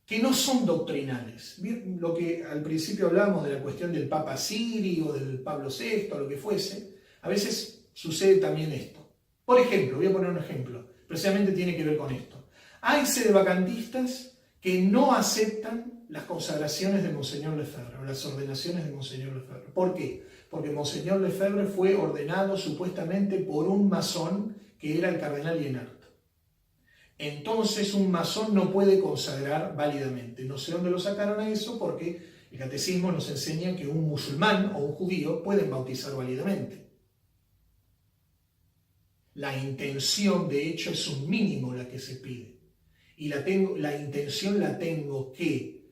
que no son doctrinales. Lo que al principio hablábamos de la cuestión del Papa Sirio, del Pablo VI, o lo que fuese, a veces sucede también esto. Por ejemplo, voy a poner un ejemplo, precisamente tiene que ver con esto. Hay sedevacantistas que no aceptan las consagraciones de Monseñor Lefebvre, o las ordenaciones de Monseñor Lefebvre. ¿Por qué? Porque Monseñor Lefebvre fue ordenado supuestamente por un masón que era el cardenal Liénard. Entonces un masón no puede consagrar válidamente. No sé dónde lo sacaron a eso, porque el catecismo nos enseña que un musulmán o un judío pueden bautizar válidamente. La intención, de hecho, es un mínimo la que se pide. Y la intención la tengo que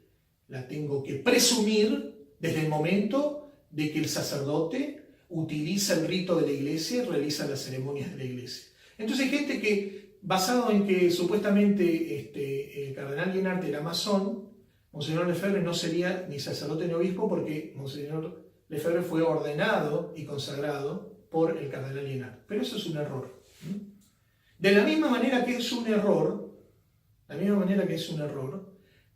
presumir desde el momento de que el sacerdote utiliza el rito de la iglesia y realiza las ceremonias de la iglesia. Entonces hay gente que, basado en que supuestamente el cardenal Liénard era masón, Monseñor Lefebvre no sería ni sacerdote ni obispo porque Monseñor Lefebvre fue ordenado y consagrado por el cardenal Liénard. Pero eso es un error. De la misma manera que es un error,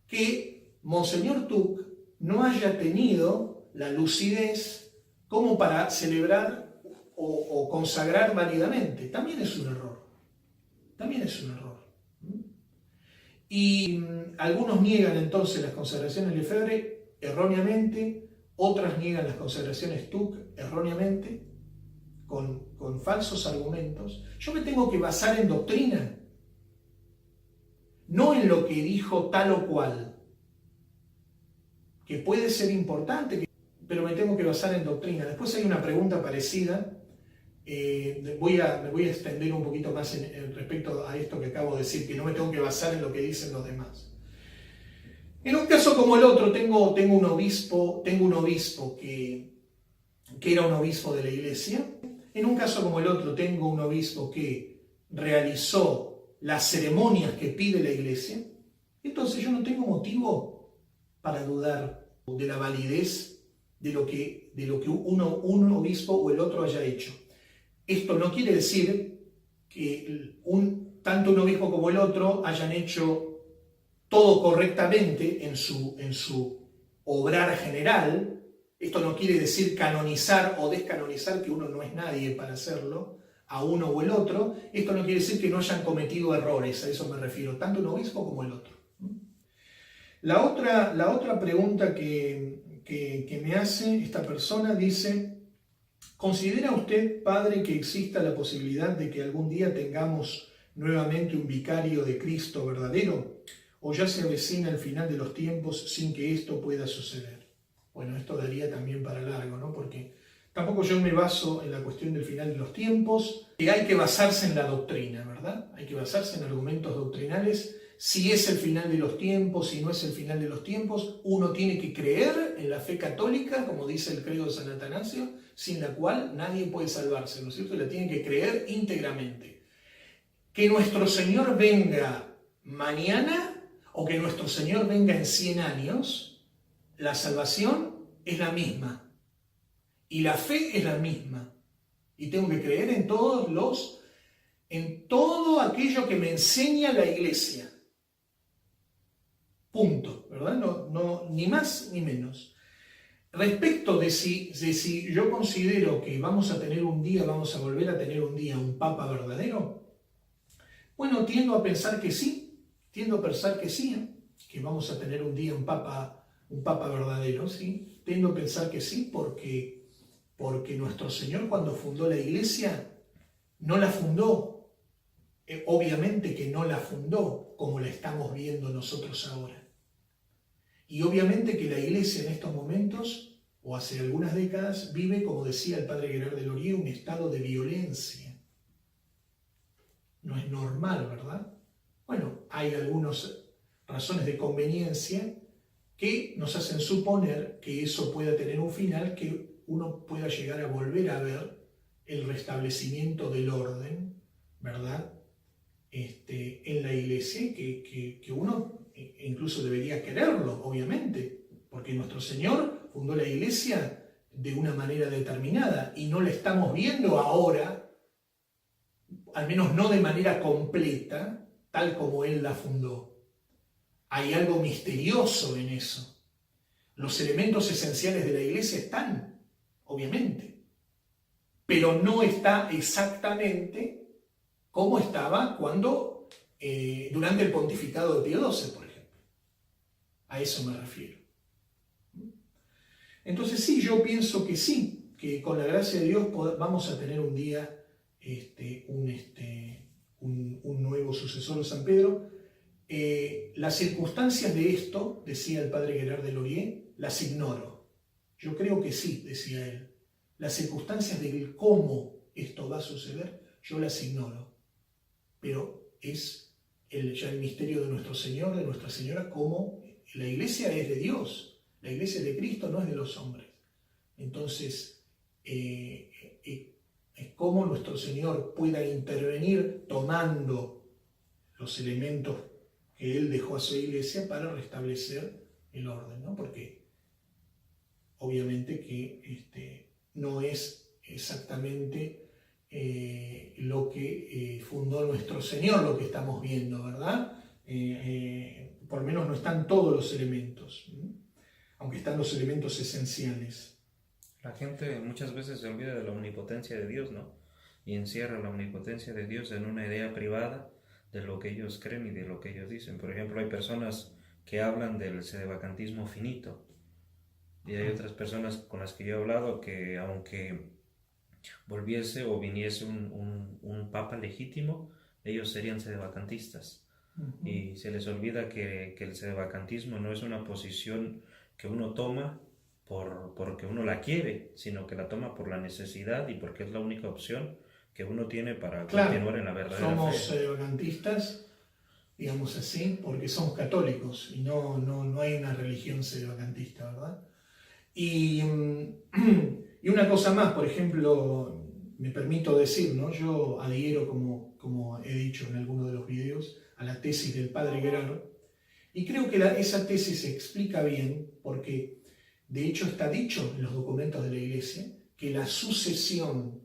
que Monseñor TUC no haya tenido la lucidez como para celebrar o consagrar válidamente. También es un error. Y algunos niegan entonces las consagraciones de Lefebvre erróneamente, otras niegan las consagraciones TUC erróneamente, con falsos argumentos. Yo me tengo que basar en doctrina, no en lo que dijo tal o cual, que puede ser importante, pero me tengo que basar en doctrina. Después hay una pregunta parecida. Me voy a extender un poquito más respecto a esto que acabo de decir, que no me tengo que basar en lo que dicen los demás. En un caso como el otro, tengo un obispo que era un obispo de la iglesia. En un caso como el otro, tengo un obispo que realizó las ceremonias que pide la iglesia. Entonces yo no tengo motivo para dudar de la validez de lo que un obispo o el otro haya hecho. Esto no quiere decir que tanto un obispo como el otro hayan hecho todo correctamente en su obrar general. Esto no quiere decir canonizar o descanonizar, que uno no es nadie para hacerlo, a uno o el otro. Esto no quiere decir que no hayan cometido errores, a eso me refiero, tanto un obispo como el otro. La otra pregunta que me hace esta persona dice: ¿considera usted, padre, que exista la posibilidad de que algún día tengamos nuevamente un vicario de Cristo verdadero? ¿O ya se avecina el final de los tiempos sin que esto pueda suceder? Bueno, esto daría también para largo, ¿no? Porque tampoco yo me baso en la cuestión del final de los tiempos, que hay que basarse en la doctrina, ¿verdad? Hay que basarse en argumentos doctrinales. Si es el final de los tiempos, si no es el final de los tiempos, uno tiene que creer en la fe católica, como dice el credo de San Atanasio, sin la cual nadie puede salvarse, ¿no es cierto? La tienen que creer íntegramente. Que nuestro Señor venga mañana o que nuestro Señor venga en 100 años, la salvación es la misma y la fe es la misma. Y tengo que creer en todo aquello que me enseña la Iglesia. Punto, ¿verdad? No, ni más ni menos. Respecto de si yo considero que vamos a volver a tener un día un Papa verdadero, bueno, tiendo a pensar que sí, que vamos a tener un día un Papa verdadero, ¿sí? Tiendo a pensar que sí, porque nuestro Señor cuando fundó la Iglesia, no la fundó, obviamente que no la fundó como la estamos viendo nosotros ahora. Y obviamente que la Iglesia en estos momentos, o hace algunas décadas, vive, como decía el padre Gerard de Laurier, un estado de violencia. No es normal, ¿verdad? Bueno, hay algunas razones de conveniencia que nos hacen suponer que eso pueda tener un final, que uno pueda llegar a volver a ver el restablecimiento del orden, ¿verdad? En la Iglesia, que uno incluso debería quererlo, obviamente, porque nuestro Señor fundó la Iglesia de una manera determinada y no la estamos viendo ahora, al menos no de manera completa, tal como Él la fundó. Hay algo misterioso en eso. Los elementos esenciales de la Iglesia están, obviamente, pero no está exactamente como estaba durante el pontificado de Pío XII, por ejemplo. A eso me refiero. Entonces sí, yo pienso que sí, que con la gracia de Dios vamos a tener un día un nuevo sucesor de San Pedro. Las circunstancias de esto, decía el padre Gerard de Laurier, las ignoro. Yo creo que sí, decía él. Las circunstancias de cómo esto va a suceder, yo las ignoro. Pero es ya el misterio de nuestro Señor, de Nuestra Señora, cómo la Iglesia es de Dios. La Iglesia de Cristo no es de los hombres. Entonces, cómo nuestro Señor pueda intervenir tomando los elementos que Él dejó a su Iglesia para restablecer el orden, ¿no? Porque obviamente que no es exactamente lo que fundó nuestro Señor, lo que estamos viendo, ¿verdad? Por lo menos no están todos los elementos, aunque están los elementos esenciales. La gente muchas veces se olvida de la omnipotencia de Dios, ¿no? Y encierra la omnipotencia de Dios en una idea privada de lo que ellos creen y de lo que ellos dicen. Por ejemplo, hay personas que hablan del sedevacantismo finito, y hay otras personas con las que yo he hablado que aunque volviese o viniese un papa legítimo, ellos serían sedevacantistas. Y se les olvida que el sedevacantismo no es una posición que uno toma porque uno la quiere, sino que la toma por la necesidad y porque es la única opción que uno tiene para continuar en la verdadera fe. Somos sedevacantistas, digamos así, porque somos católicos y no hay una religión sedevacantista, ¿verdad? Y una cosa más, por ejemplo, me permito decir, ¿no? Yo adhiero, como he dicho en alguno de los videos, a la tesis del padre Gerard, y creo que esa tesis se explica bien porque de hecho está dicho en los documentos de la Iglesia que la sucesión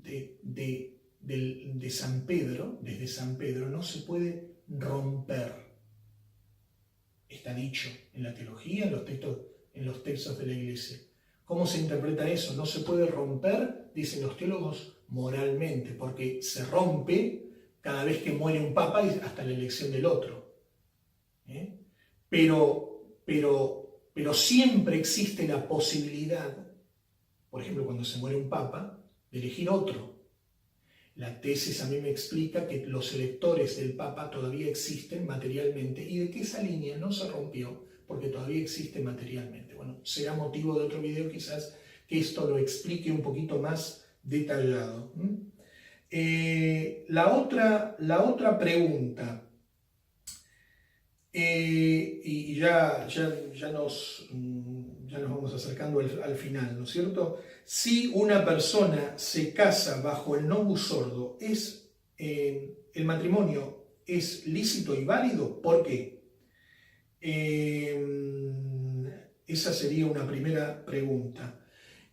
de San Pedro, desde San Pedro, no se puede romper. Está dicho en la teología, en los textos de la Iglesia. ¿Cómo se interpreta eso? No se puede romper, dicen los teólogos, moralmente, porque se rompe cada vez que muere un papa y hasta la elección del otro. Pero siempre existe la posibilidad, por ejemplo, cuando se muere un papa, de elegir otro. La tesis a mí me explica que los electores del papa todavía existen materialmente y de que esa línea no se rompió porque todavía existe materialmente. Bueno, será motivo de otro video quizás que esto lo explique un poquito más detallado. La otra pregunta, y ya nos vamos acercando al final, ¿no es cierto? Si una persona se casa bajo el novus ordo, ¿el matrimonio es lícito y válido? ¿Por qué? Esa sería una primera pregunta.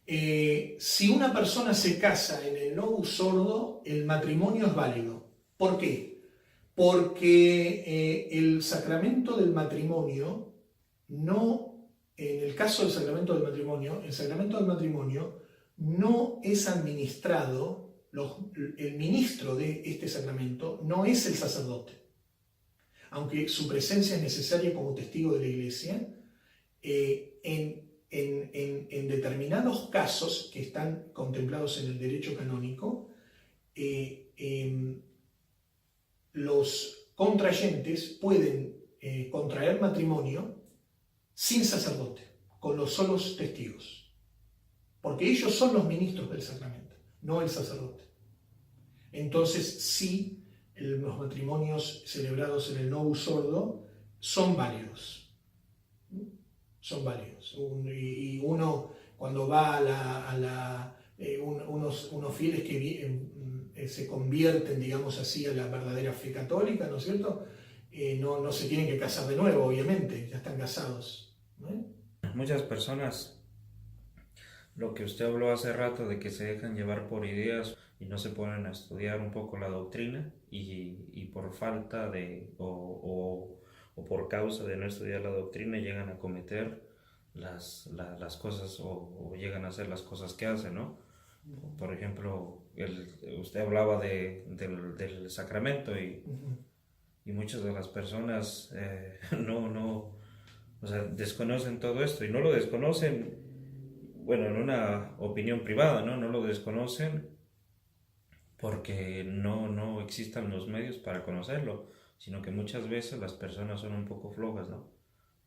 Si una persona se casa en el novus ordo, el matrimonio es válido. ¿Por qué? Porque el sacramento del matrimonio no, en el caso del sacramento del matrimonio, el sacramento del matrimonio no es administrado, el ministro de este sacramento no es el sacerdote. Aunque su presencia es necesaria como testigo de la Iglesia, en determinados casos que están contemplados en el derecho canónico, los contrayentes pueden contraer matrimonio sin sacerdote, con los solos testigos, porque ellos son los ministros del sacramento, no el sacerdote. Entonces, sí, los matrimonios celebrados en el novus ordo son válidos. Son válidos. Y uno, cuando va unos fieles que se convierten, digamos así, a la verdadera fe católica, ¿no es cierto? No se tienen que casar de nuevo, obviamente, ya están casados. Muchas personas, lo que usted habló hace rato de que se dejan llevar por ideas y no se ponen a estudiar un poco la doctrina y por falta de o por causa de no estudiar la doctrina llegan a cometer las cosas o llegan a hacer las cosas que hacen, ¿no? Por ejemplo, usted hablaba del sacramento y muchas de las personas o sea, desconocen todo esto y no lo desconocen, bueno, en una opinión privada, ¿no? No lo desconocen porque no existan los medios para conocerlo, sino que muchas veces las personas son un poco flojas, ¿no?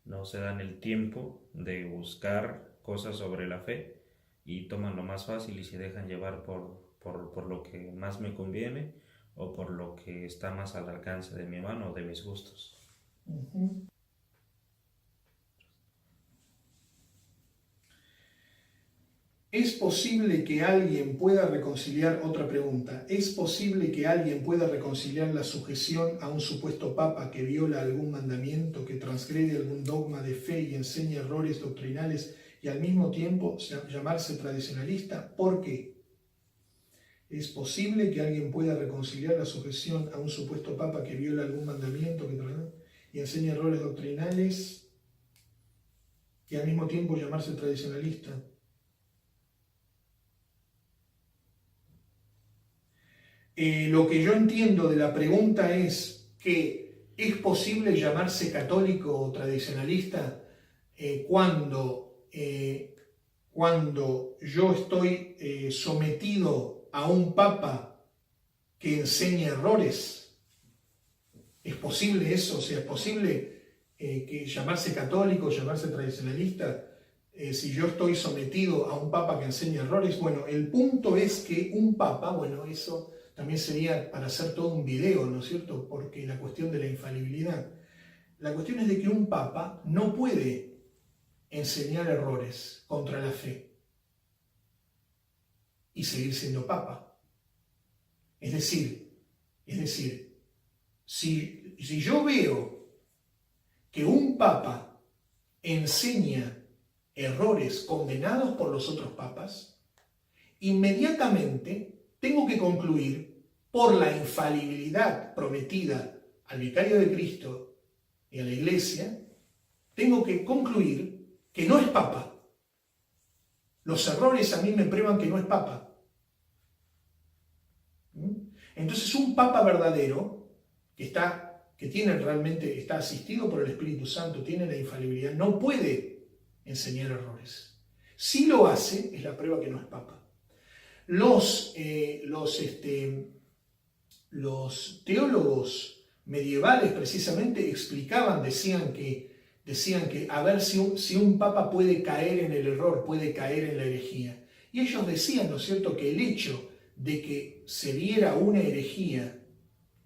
No se dan el tiempo de buscar cosas sobre la fe y toman lo más fácil y se dejan llevar por lo que más me conviene o por lo que está más al alcance de mi mano o de mis gustos. ¿Es posible que alguien pueda reconciliar, otra pregunta, ¿es posible que alguien pueda reconciliar la sujeción a un supuesto papa que viola algún mandamiento, que transgrede algún dogma de fe y enseña errores doctrinales y al mismo tiempo llamarse tradicionalista? ¿Por qué? ¿Es posible que alguien pueda reconciliar la sujeción a un supuesto papa que viola algún mandamiento y enseña errores doctrinales y al mismo tiempo llamarse tradicionalista? Lo que yo entiendo de la pregunta es que es posible llamarse católico o tradicionalista cuando yo estoy sometido a un papa que enseña errores. ¿Es posible eso? O sea, ¿es posible que llamarse católico, llamarse tradicionalista si yo estoy sometido a un papa que enseña errores? Bueno, el punto es que un papa, bueno, eso también sería para hacer todo un video, ¿no es cierto? Porque la cuestión de la infalibilidad. La cuestión es de que un papa no puede enseñar errores contra la fe y seguir siendo papa. Es decir, si yo veo que un papa enseña errores condenados por los otros papas, inmediatamente tengo que concluir, por la infalibilidad prometida al vicario de Cristo y a la Iglesia, tengo que concluir que no es papa. Los errores a mí me prueban que no es papa. Entonces un papa verdadero, que tiene realmente, está asistido por el Espíritu Santo, tiene la infalibilidad, no puede enseñar errores. Si lo hace, es la prueba que no es papa. Los teólogos medievales precisamente explicaban, decían que a ver si un papa puede caer en el error, puede caer en la herejía. Y ellos decían, ¿no es cierto?, que el hecho de que se viera una herejía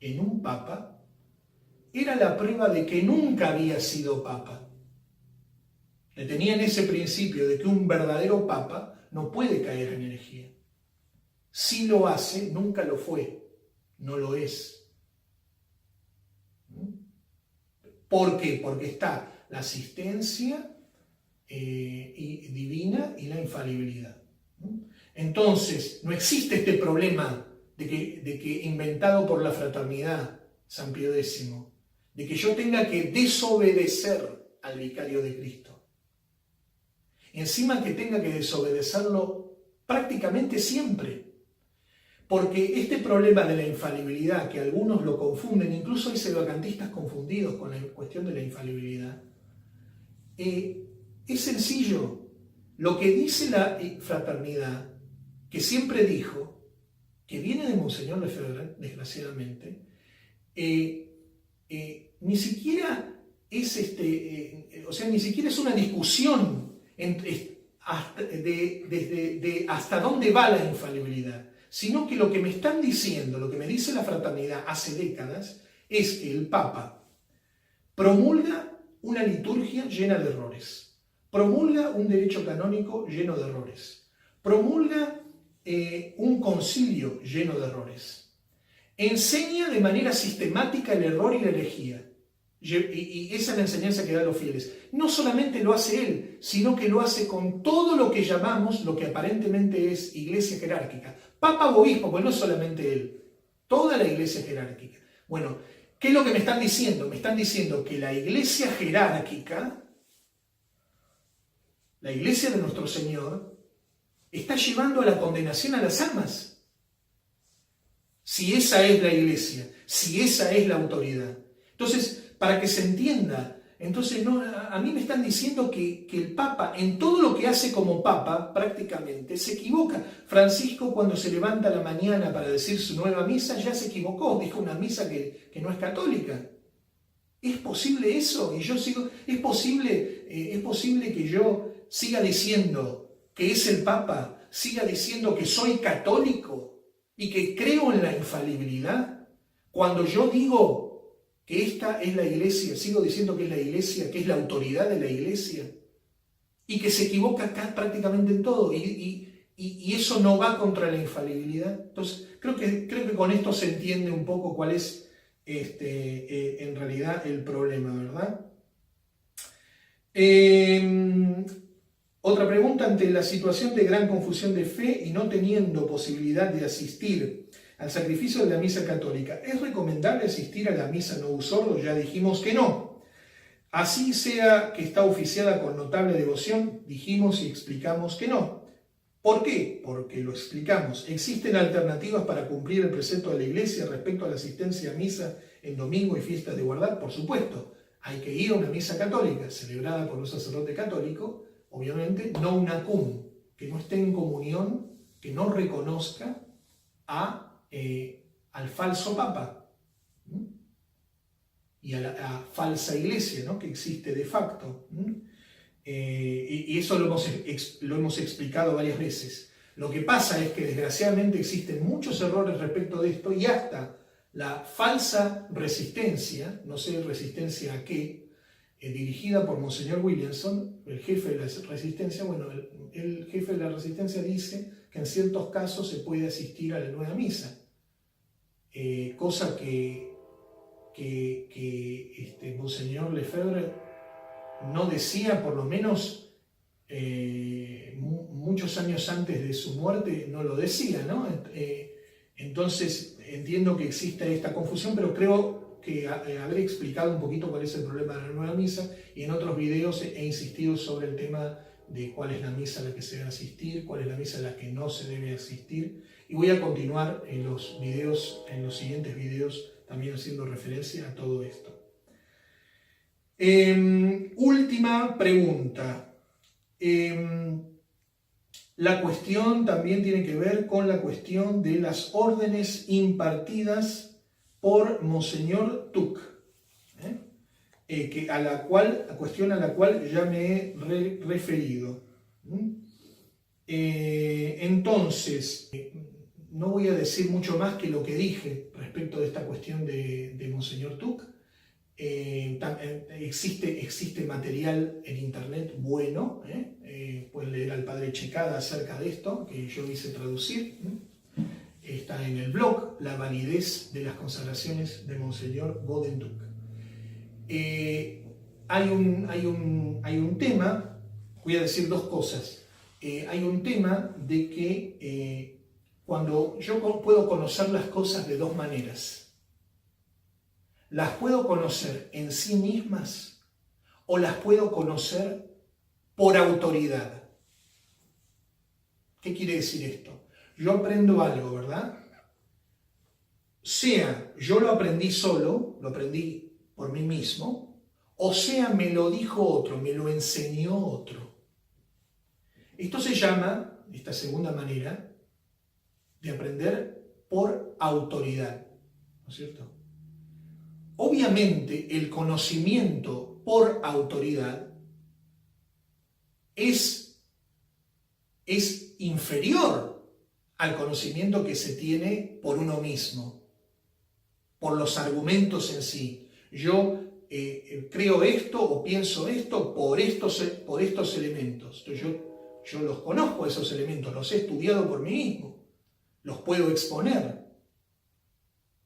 en un papa era la prueba de que nunca había sido papa. Tenían ese principio de que un verdadero papa no puede caer en herejía. Si lo hace, nunca lo fue, no lo es. ¿Por qué? Porque está la asistencia divina y la infalibilidad. Entonces, no existe este problema de que inventado por la fraternidad San Pío X, de que yo tenga que desobedecer al vicario de Cristo. Encima que tenga que desobedecerlo prácticamente siempre. Porque este problema de la infalibilidad, que algunos lo confunden, incluso hay sedocantistas confundidos con la cuestión de la infalibilidad, es sencillo. Lo que dice la fraternidad, que siempre dijo, que viene de Monseñor Lefebvre, desgraciadamente, ni siquiera es ni siquiera es una discusión de hasta dónde va la infalibilidad, sino que lo que me están diciendo, lo que me dice la fraternidad hace décadas, es que el Papa promulga una liturgia llena de errores, promulga un derecho canónico lleno de errores, promulga un concilio lleno de errores, enseña de manera sistemática el error y la herejía, y esa es la enseñanza que da a los fieles. No solamente lo hace él, sino que lo hace con todo lo que llamamos, lo que aparentemente es iglesia jerárquica, papa o obispo, pues no solamente él, toda la iglesia jerárquica. Bueno, ¿qué es lo que me están diciendo? Me están diciendo que la iglesia jerárquica, la iglesia de nuestro Señor, está llevando a la condenación a las almas. Si esa es la iglesia, si esa es la autoridad. Entonces, para que se entienda, entonces a mí me están diciendo que el Papa, en todo lo que hace como Papa, prácticamente, se equivoca. Francisco, cuando se levanta a la mañana para decir su nueva misa, ya se equivocó, dijo una misa que no es católica. ¿Es posible eso? Y yo sigo, ¿es posible que yo siga diciendo que es el Papa, siga diciendo que soy católico y que creo en la infalibilidad? Cuando yo digo que esta es la iglesia, sigo diciendo que es la iglesia, que es la autoridad de la iglesia, y que se equivoca acá prácticamente en todo, y eso no va contra la infalibilidad. Entonces, creo que con esto se entiende un poco cuál es en realidad el problema, ¿verdad? Otra pregunta: ante la situación de gran confusión de fe y no teniendo posibilidad de asistir al sacrificio de la misa católica, ¿es recomendable asistir a la misa novus sordo? Ya dijimos que no. Así sea que está oficiada con notable devoción, dijimos y explicamos que no. ¿Por qué? Porque lo explicamos. ¿Existen alternativas para cumplir el precepto de la Iglesia respecto a la asistencia a misa en domingo y fiestas de guardar? Por supuesto, hay que ir a una misa católica celebrada por un sacerdote católico, obviamente, no una cum, que no esté en comunión, que no reconozca al falso Papa y a la falsa iglesia, ¿no?, que existe de facto. Y eso lo hemos explicado varias veces. Lo que pasa es que desgraciadamente existen muchos errores respecto de esto, y hasta la falsa resistencia, no sé resistencia a qué, dirigida por Monseñor Williamson, el jefe de la resistencia. Bueno, el jefe de la resistencia dice que en ciertos casos se puede asistir a la nueva misa, cosa que Monseñor Lefebvre no decía, por lo menos muchos años antes de su muerte no lo decía, ¿no? Entonces entiendo que existe esta confusión, pero creo que habré explicado un poquito cuál es el problema de la nueva misa, y en otros videos he insistido sobre el tema de cuál es la misa a la que se debe asistir, cuál es la misa a la que no se debe asistir, y voy a continuar en los siguientes videos también haciendo referencia a todo esto. Última pregunta. La cuestión también tiene que ver con la cuestión de las órdenes impartidas por Monseñor Tuc, cuestión a la cual ya me he referido. Entonces, no voy a decir mucho más que lo que dije respecto de esta cuestión de Monseñor Tuc. Existe material en internet bueno, pueden leer al padre Checada acerca de esto, que yo hice traducir. Está en el blog La validez de las consagraciones de Monseñor Bodentuc. Hay un tema, voy a decir dos cosas. hay un tema de que cuando yo puedo conocer las cosas de dos maneras, las puedo conocer en sí mismas o las puedo conocer por autoridad. ¿Qué quiere decir esto? Yo aprendo algo, ¿verdad? Sea yo lo aprendí solo, lo aprendí por mí mismo, o sea me lo dijo otro, me lo enseñó otro. Esto se llama, esta segunda manera, de aprender por autoridad, ¿no es cierto? Obviamente el conocimiento por autoridad es inferior al conocimiento que se tiene por uno mismo, por los argumentos en sí. Yo creo esto o pienso esto por estos elementos. Entonces yo los conozco, esos elementos, los he estudiado por mí mismo, los puedo exponer.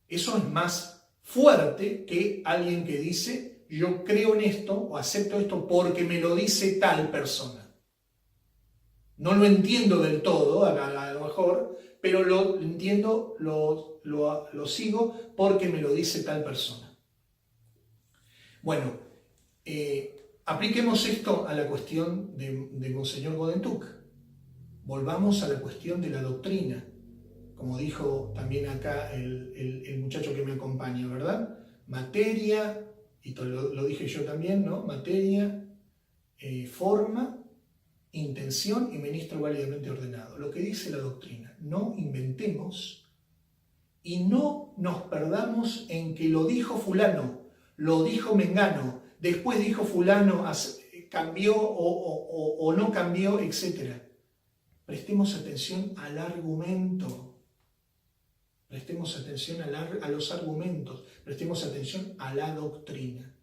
Eso es más fuerte que alguien que dice, yo creo en esto o acepto esto porque me lo dice tal persona. No lo entiendo del todo, a lo mejor, pero lo entiendo, lo sigo porque me lo dice tal persona. Bueno, apliquemos esto a la cuestión de Monseñor Godentuk. Volvamos a la cuestión de la doctrina, como dijo también acá el muchacho que me acompaña, ¿verdad? Materia, y lo dije yo también, ¿no? Materia, forma, intención y ministro válidamente ordenado. Lo que dice la doctrina, no inventemos y no nos perdamos en que lo dijo fulano, lo dijo mengano, después dijo fulano, cambió o no cambió, etc. Prestemos atención al argumento, prestemos atención a los argumentos, prestemos atención a la doctrina.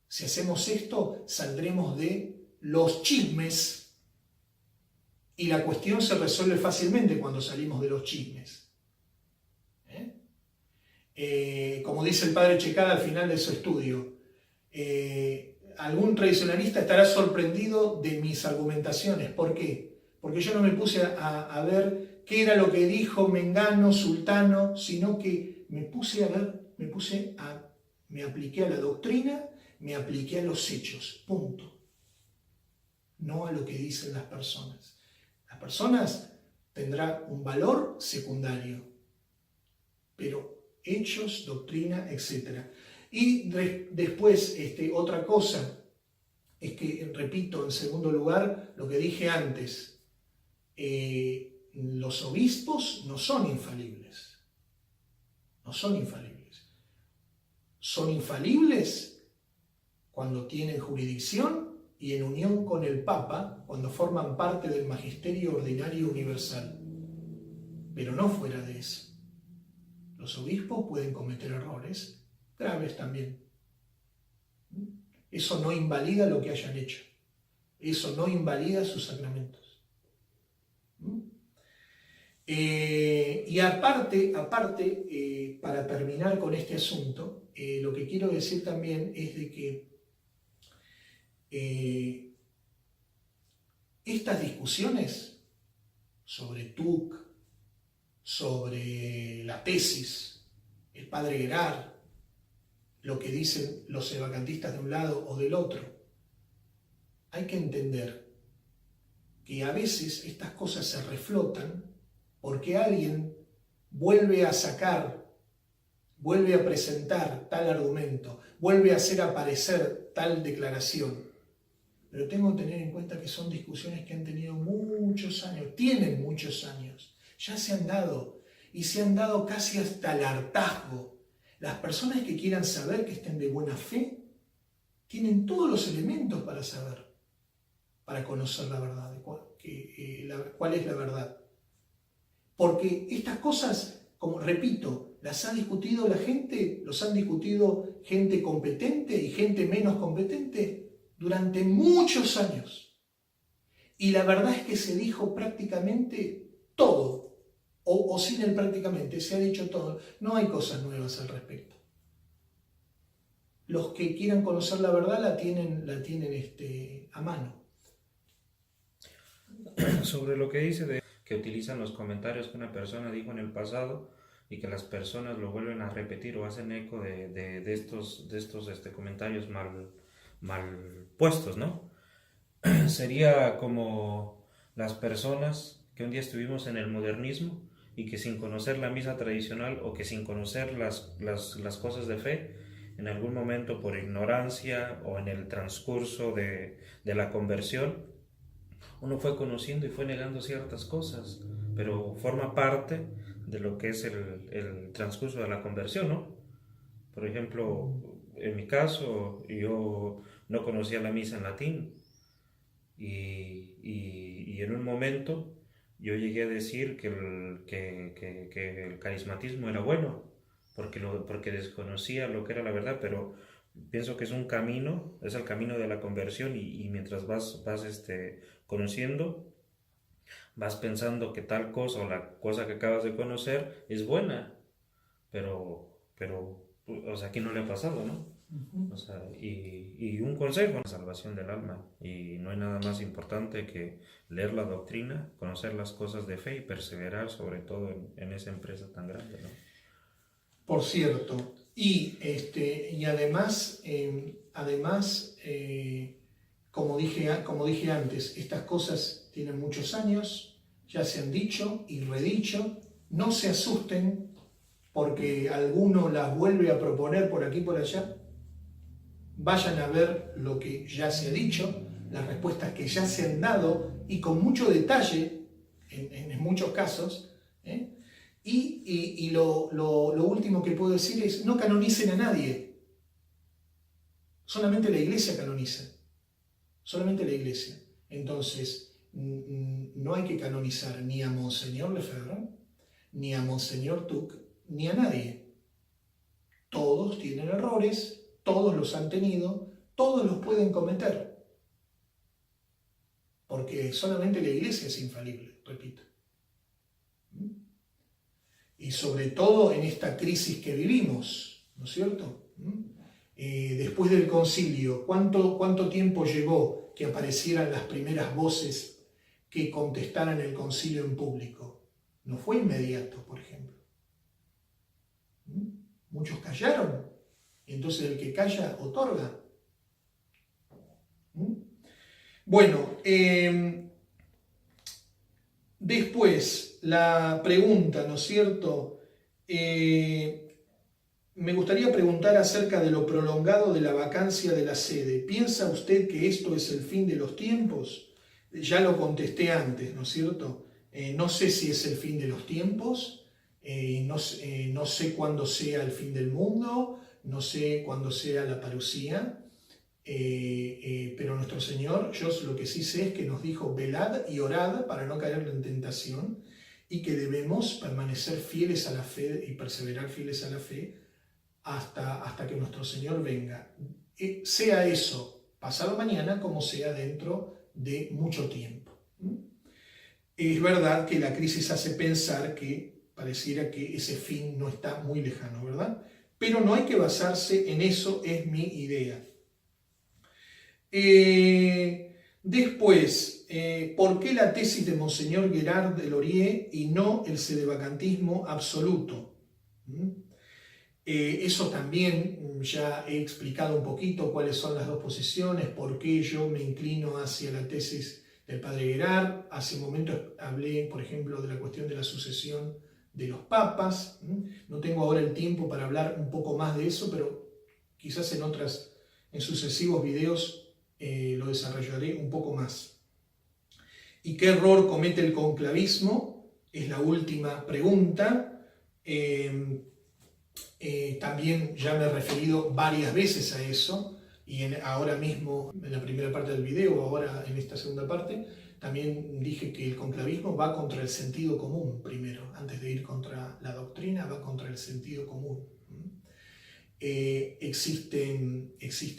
Si hacemos esto, saldremos de los chismes y la cuestión se resuelve fácilmente cuando salimos de los chismes. Como dice el padre Checada al final de su estudio, algún tradicionalista estará sorprendido de mis argumentaciones. ¿Por qué? Porque yo no me puse a ver qué era lo que dijo Mengano, Sultano, sino que me apliqué a la doctrina, me apliqué a los hechos, punto. No a lo que dicen las personas. Las personas tendrán un valor secundario, pero hechos, doctrina, etc. Y después, otra cosa, es que, repito, en segundo lugar, lo que dije antes, los obispos no son infalibles. No son infalibles. Son infalibles cuando tienen jurisdicción y en unión con el Papa, cuando forman parte del magisterio ordinario universal. Pero no fuera de eso. Los obispos pueden cometer errores graves también. Eso no invalida lo que hayan hecho. Eso no invalida sus sacramentos. Y aparte, para terminar con este asunto, lo que quiero decir también es de que estas discusiones sobre TUC, sobre la tesis, el padre Gerard, lo que dicen los evacantistas de un lado o del otro, hay que entender que a veces estas cosas se reflotan porque alguien vuelve a sacar, vuelve a presentar tal argumento, vuelve a hacer aparecer tal declaración. Pero tengo que tener en cuenta que son discusiones que han tenido muchos años, tienen muchos años, ya se han dado, y se han dado casi hasta el hartazgo. Las personas que quieran saber, que estén de buena fe, tienen todos los elementos para saber, para conocer la verdad, cuál es la verdad. Porque estas cosas, como repito, las ha discutido la gente, los han discutido gente competente y gente menos competente durante muchos años. Y la verdad es que se dijo prácticamente todo, o sin el prácticamente, se ha dicho todo. No hay cosas nuevas al respecto. Los que quieran conocer la verdad la tienen a mano. sobre lo que dice de que utilizan los comentarios que una persona dijo en el pasado y que las personas lo vuelven a repetir o hacen eco de estos comentarios mal puestos, ¿no? Sería como las personas que un día estuvimos en el modernismo y que sin conocer la misa tradicional o que sin conocer las cosas de fe, en algún momento por ignorancia o en el transcurso de la conversión, uno fue conociendo y fue negando ciertas cosas, pero forma parte de lo que es el transcurso de la conversión, ¿no? Por ejemplo, en mi caso, yo no conocía la misa en latín y en un momento yo llegué a decir que el carismatismo era bueno, porque desconocía lo que era la verdad, pero pienso que es un camino, es el camino de la conversión y mientras vas conociendo, vas pensando que tal cosa o la cosa que acabas de conocer es buena, pero o sea, aquí no le ha pasado, ¿no? O sea, y un consejo, la salvación del alma, y no hay nada más importante que leer la doctrina, conocer las cosas de fe y perseverar sobre todo en esa empresa tan grande, ¿no? Por cierto, y además, como dije antes, estas cosas tienen muchos años, ya se han dicho y redicho, no se asusten porque alguno las vuelve a proponer por aquí y por allá. Vayan a ver lo que ya se ha dicho, las respuestas que ya se han dado y con mucho detalle en muchos casos. Y lo último que puedo decir es: no canonicen a nadie. Solamente la Iglesia canoniza. Solamente la Iglesia. Entonces, no hay que canonizar ni a Monseñor Lefebvre, ni a Monseñor Tuc, ni a nadie. Todos tienen errores, todos los han tenido, todos los pueden cometer. Porque solamente la Iglesia es infalible, repito. Y sobre todo en esta crisis que vivimos, ¿no es cierto? Después del concilio, ¿cuánto tiempo llevó que aparecieran las primeras voces que contestaran el concilio en público? No fue inmediato, por ejemplo. Muchos callaron, y entonces el que calla otorga. Bueno, después la pregunta, ¿no es cierto? Me gustaría preguntar acerca de lo prolongado de la vacancia de la sede. ¿Piensa usted que esto es el fin de los tiempos? Ya lo contesté antes, ¿no es cierto? No sé si es el fin de los tiempos, no sé cuándo sea el fin del mundo, no sé cuándo sea la parusía, pero nuestro Señor, yo lo que sí sé es que nos dijo: velad y orad para no caer en tentación, y que debemos permanecer fieles a la fe y perseverar fieles a la fe hasta que nuestro Señor venga. Sea eso pasado mañana como sea dentro de mucho tiempo. Es verdad que la crisis hace pensar que pareciera que ese fin no está muy lejano, ¿verdad? Pero no hay que basarse en eso, es mi idea. Después, ¿por qué la tesis de Monseñor Guérard de Laurier y no el sedevacantismo absoluto? Eso también ya he explicado un poquito cuáles son las dos posiciones, por qué yo me inclino hacia la tesis del padre Guérard. Hace un momento hablé, por ejemplo, de la cuestión de la sucesión de los papas. No tengo ahora el tiempo para hablar un poco más de eso, pero quizás en sucesivos videos lo desarrollaré un poco más. ¿Y qué error comete el conclavismo? Es la última pregunta. También ya me he referido varias veces a eso, y ahora mismo en la primera parte del video, ahora en esta segunda parte, también dije que el conclavismo va contra el sentido común primero. Antes de ir contra la doctrina, va contra el sentido común. Existen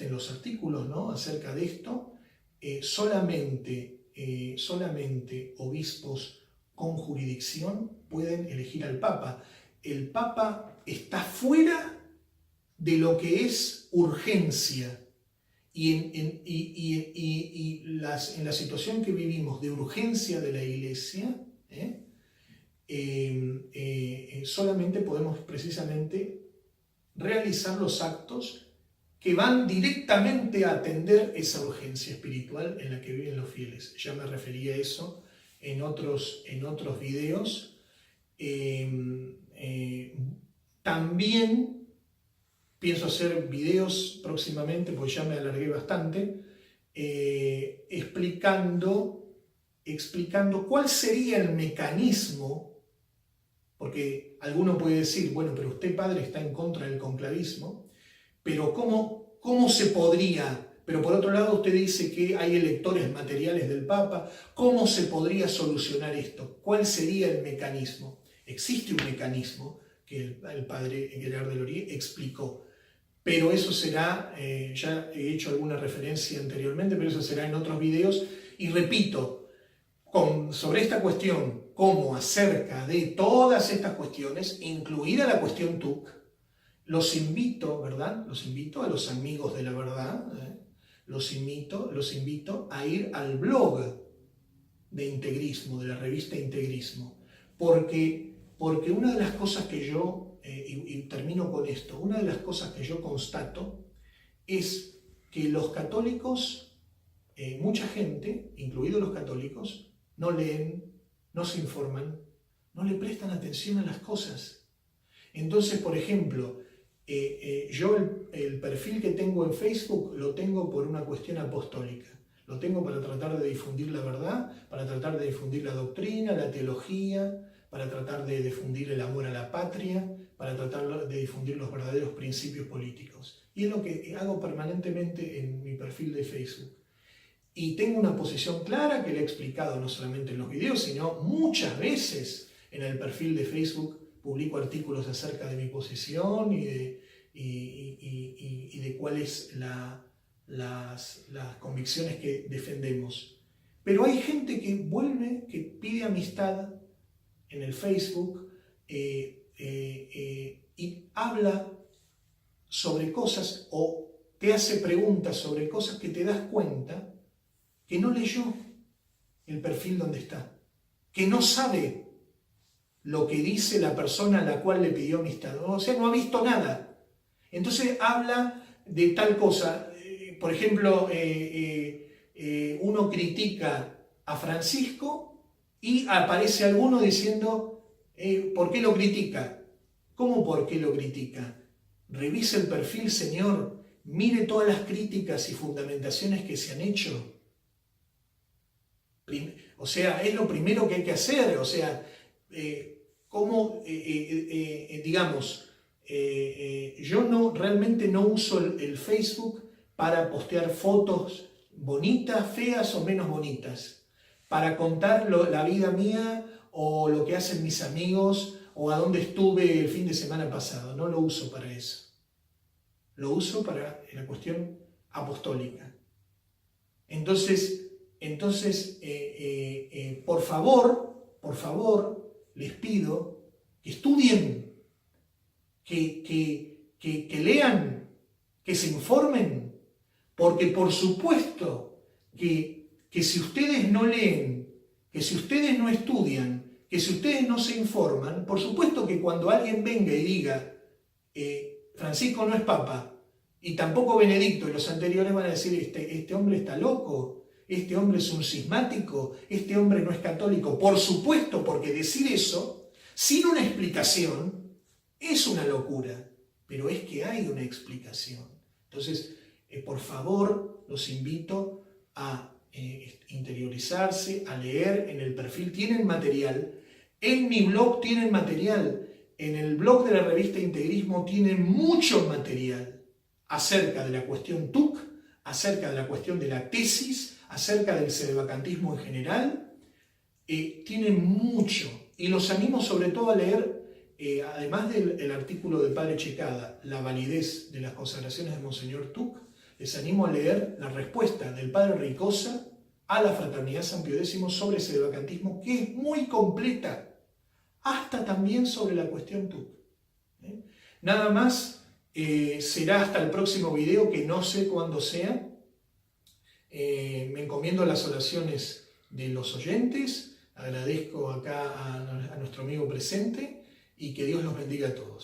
los artículos, ¿no?, acerca de esto. Solamente obispos con jurisdicción pueden elegir al Papa. El Papa está fuera de lo que es urgencia en la situación que vivimos de urgencia de la Iglesia, solamente podemos precisamente realizar los actos que van directamente a atender esa urgencia espiritual en la que viven los fieles. Ya me referí a eso en otros videos. También pienso hacer videos próximamente, pues ya me alargué bastante, explicando cuál sería el mecanismo, porque alguno puede decir, bueno, pero usted, padre, está en contra del conclavismo, pero ¿cómo se podría? Pero por otro lado usted dice que hay electores materiales del Papa. ¿Cómo se podría solucionar esto? ¿Cuál sería el mecanismo? Existe un mecanismo que el padre Gerard Delory explicó, pero eso será, ya he hecho alguna referencia anteriormente, pero eso será en otros videos. Y repito, sobre esta cuestión, como acerca de todas estas cuestiones, incluida la cuestión TUC, los invito, ¿verdad? Los invito a los amigos de la verdad, los invito a ir al blog de Integrismo, de la revista Integrismo, porque una de las cosas que yo, y termino con esto, una de las cosas que yo constato es que los católicos, mucha gente, incluidos los católicos, no leen, no se informan, no le prestan atención a las cosas. Entonces, por ejemplo, yo el perfil que tengo en Facebook lo tengo por una cuestión apostólica. Lo tengo para tratar de difundir la verdad, para tratar de difundir la doctrina, la teología, para tratar de difundir el amor a la patria, para tratar de difundir los verdaderos principios políticos. Y es lo que hago permanentemente en mi perfil de Facebook. Y tengo una posición clara que le he explicado no solamente en los videos, sino muchas veces en el perfil de Facebook. Publico artículos acerca de mi posición y de cuáles las convicciones que defendemos. Pero hay gente que vuelve, que pide amistad en el Facebook y habla sobre cosas o te hace preguntas sobre cosas que te das cuenta que no leyó el perfil donde está, que no sabe lo que dice la persona a la cual le pidió amistad. O sea, no ha visto nada. Entonces habla de tal cosa. Por ejemplo, uno critica a Francisco y aparece alguno diciendo, ¿por qué lo critica? ¿Cómo por qué lo critica? Revise el perfil, señor. Mire todas las críticas y fundamentaciones que se han hecho. O sea, es lo primero que hay que hacer. O sea, yo realmente no uso el Facebook para postear fotos bonitas, feas o menos bonitas, para contar la vida mía o lo que hacen mis amigos o a dónde estuve el fin de semana pasado. No lo uso para eso. Lo uso para la cuestión apostólica. Entonces, por favor, les pido que estudien, que lean, que se informen, porque por supuesto que si ustedes no leen, que si ustedes no estudian, que si ustedes no se informan, por supuesto que cuando alguien venga y diga Francisco no es papa y tampoco Benedicto y los anteriores van a decir este hombre está loco, este hombre es un cismático, este hombre no es católico. Por supuesto, porque decir eso sin una explicación es una locura, pero es que hay una explicación. Entonces, por favor, los invito a interiorizarse, a leer en el perfil. Tienen material, en mi blog tienen material, en el blog de la revista Integrismo tienen mucho material acerca de la cuestión TUC, acerca de la cuestión de la tesis, acerca del sedevacantismo en general. Tienen mucho, y los animo sobre todo a leer, además del artículo del padre Checada, La validez de las consagraciones de Monseñor Tuc, les animo a leer la respuesta del padre Ricosa a la Fraternidad San Pío X sobre sedevacantismo, que es muy completa, hasta también sobre la cuestión Tuc. Nada más, será hasta el próximo video, que no sé cuándo sea. Me encomiendo a las oraciones de los oyentes, agradezco acá a nuestro amigo presente y que Dios los bendiga a todos.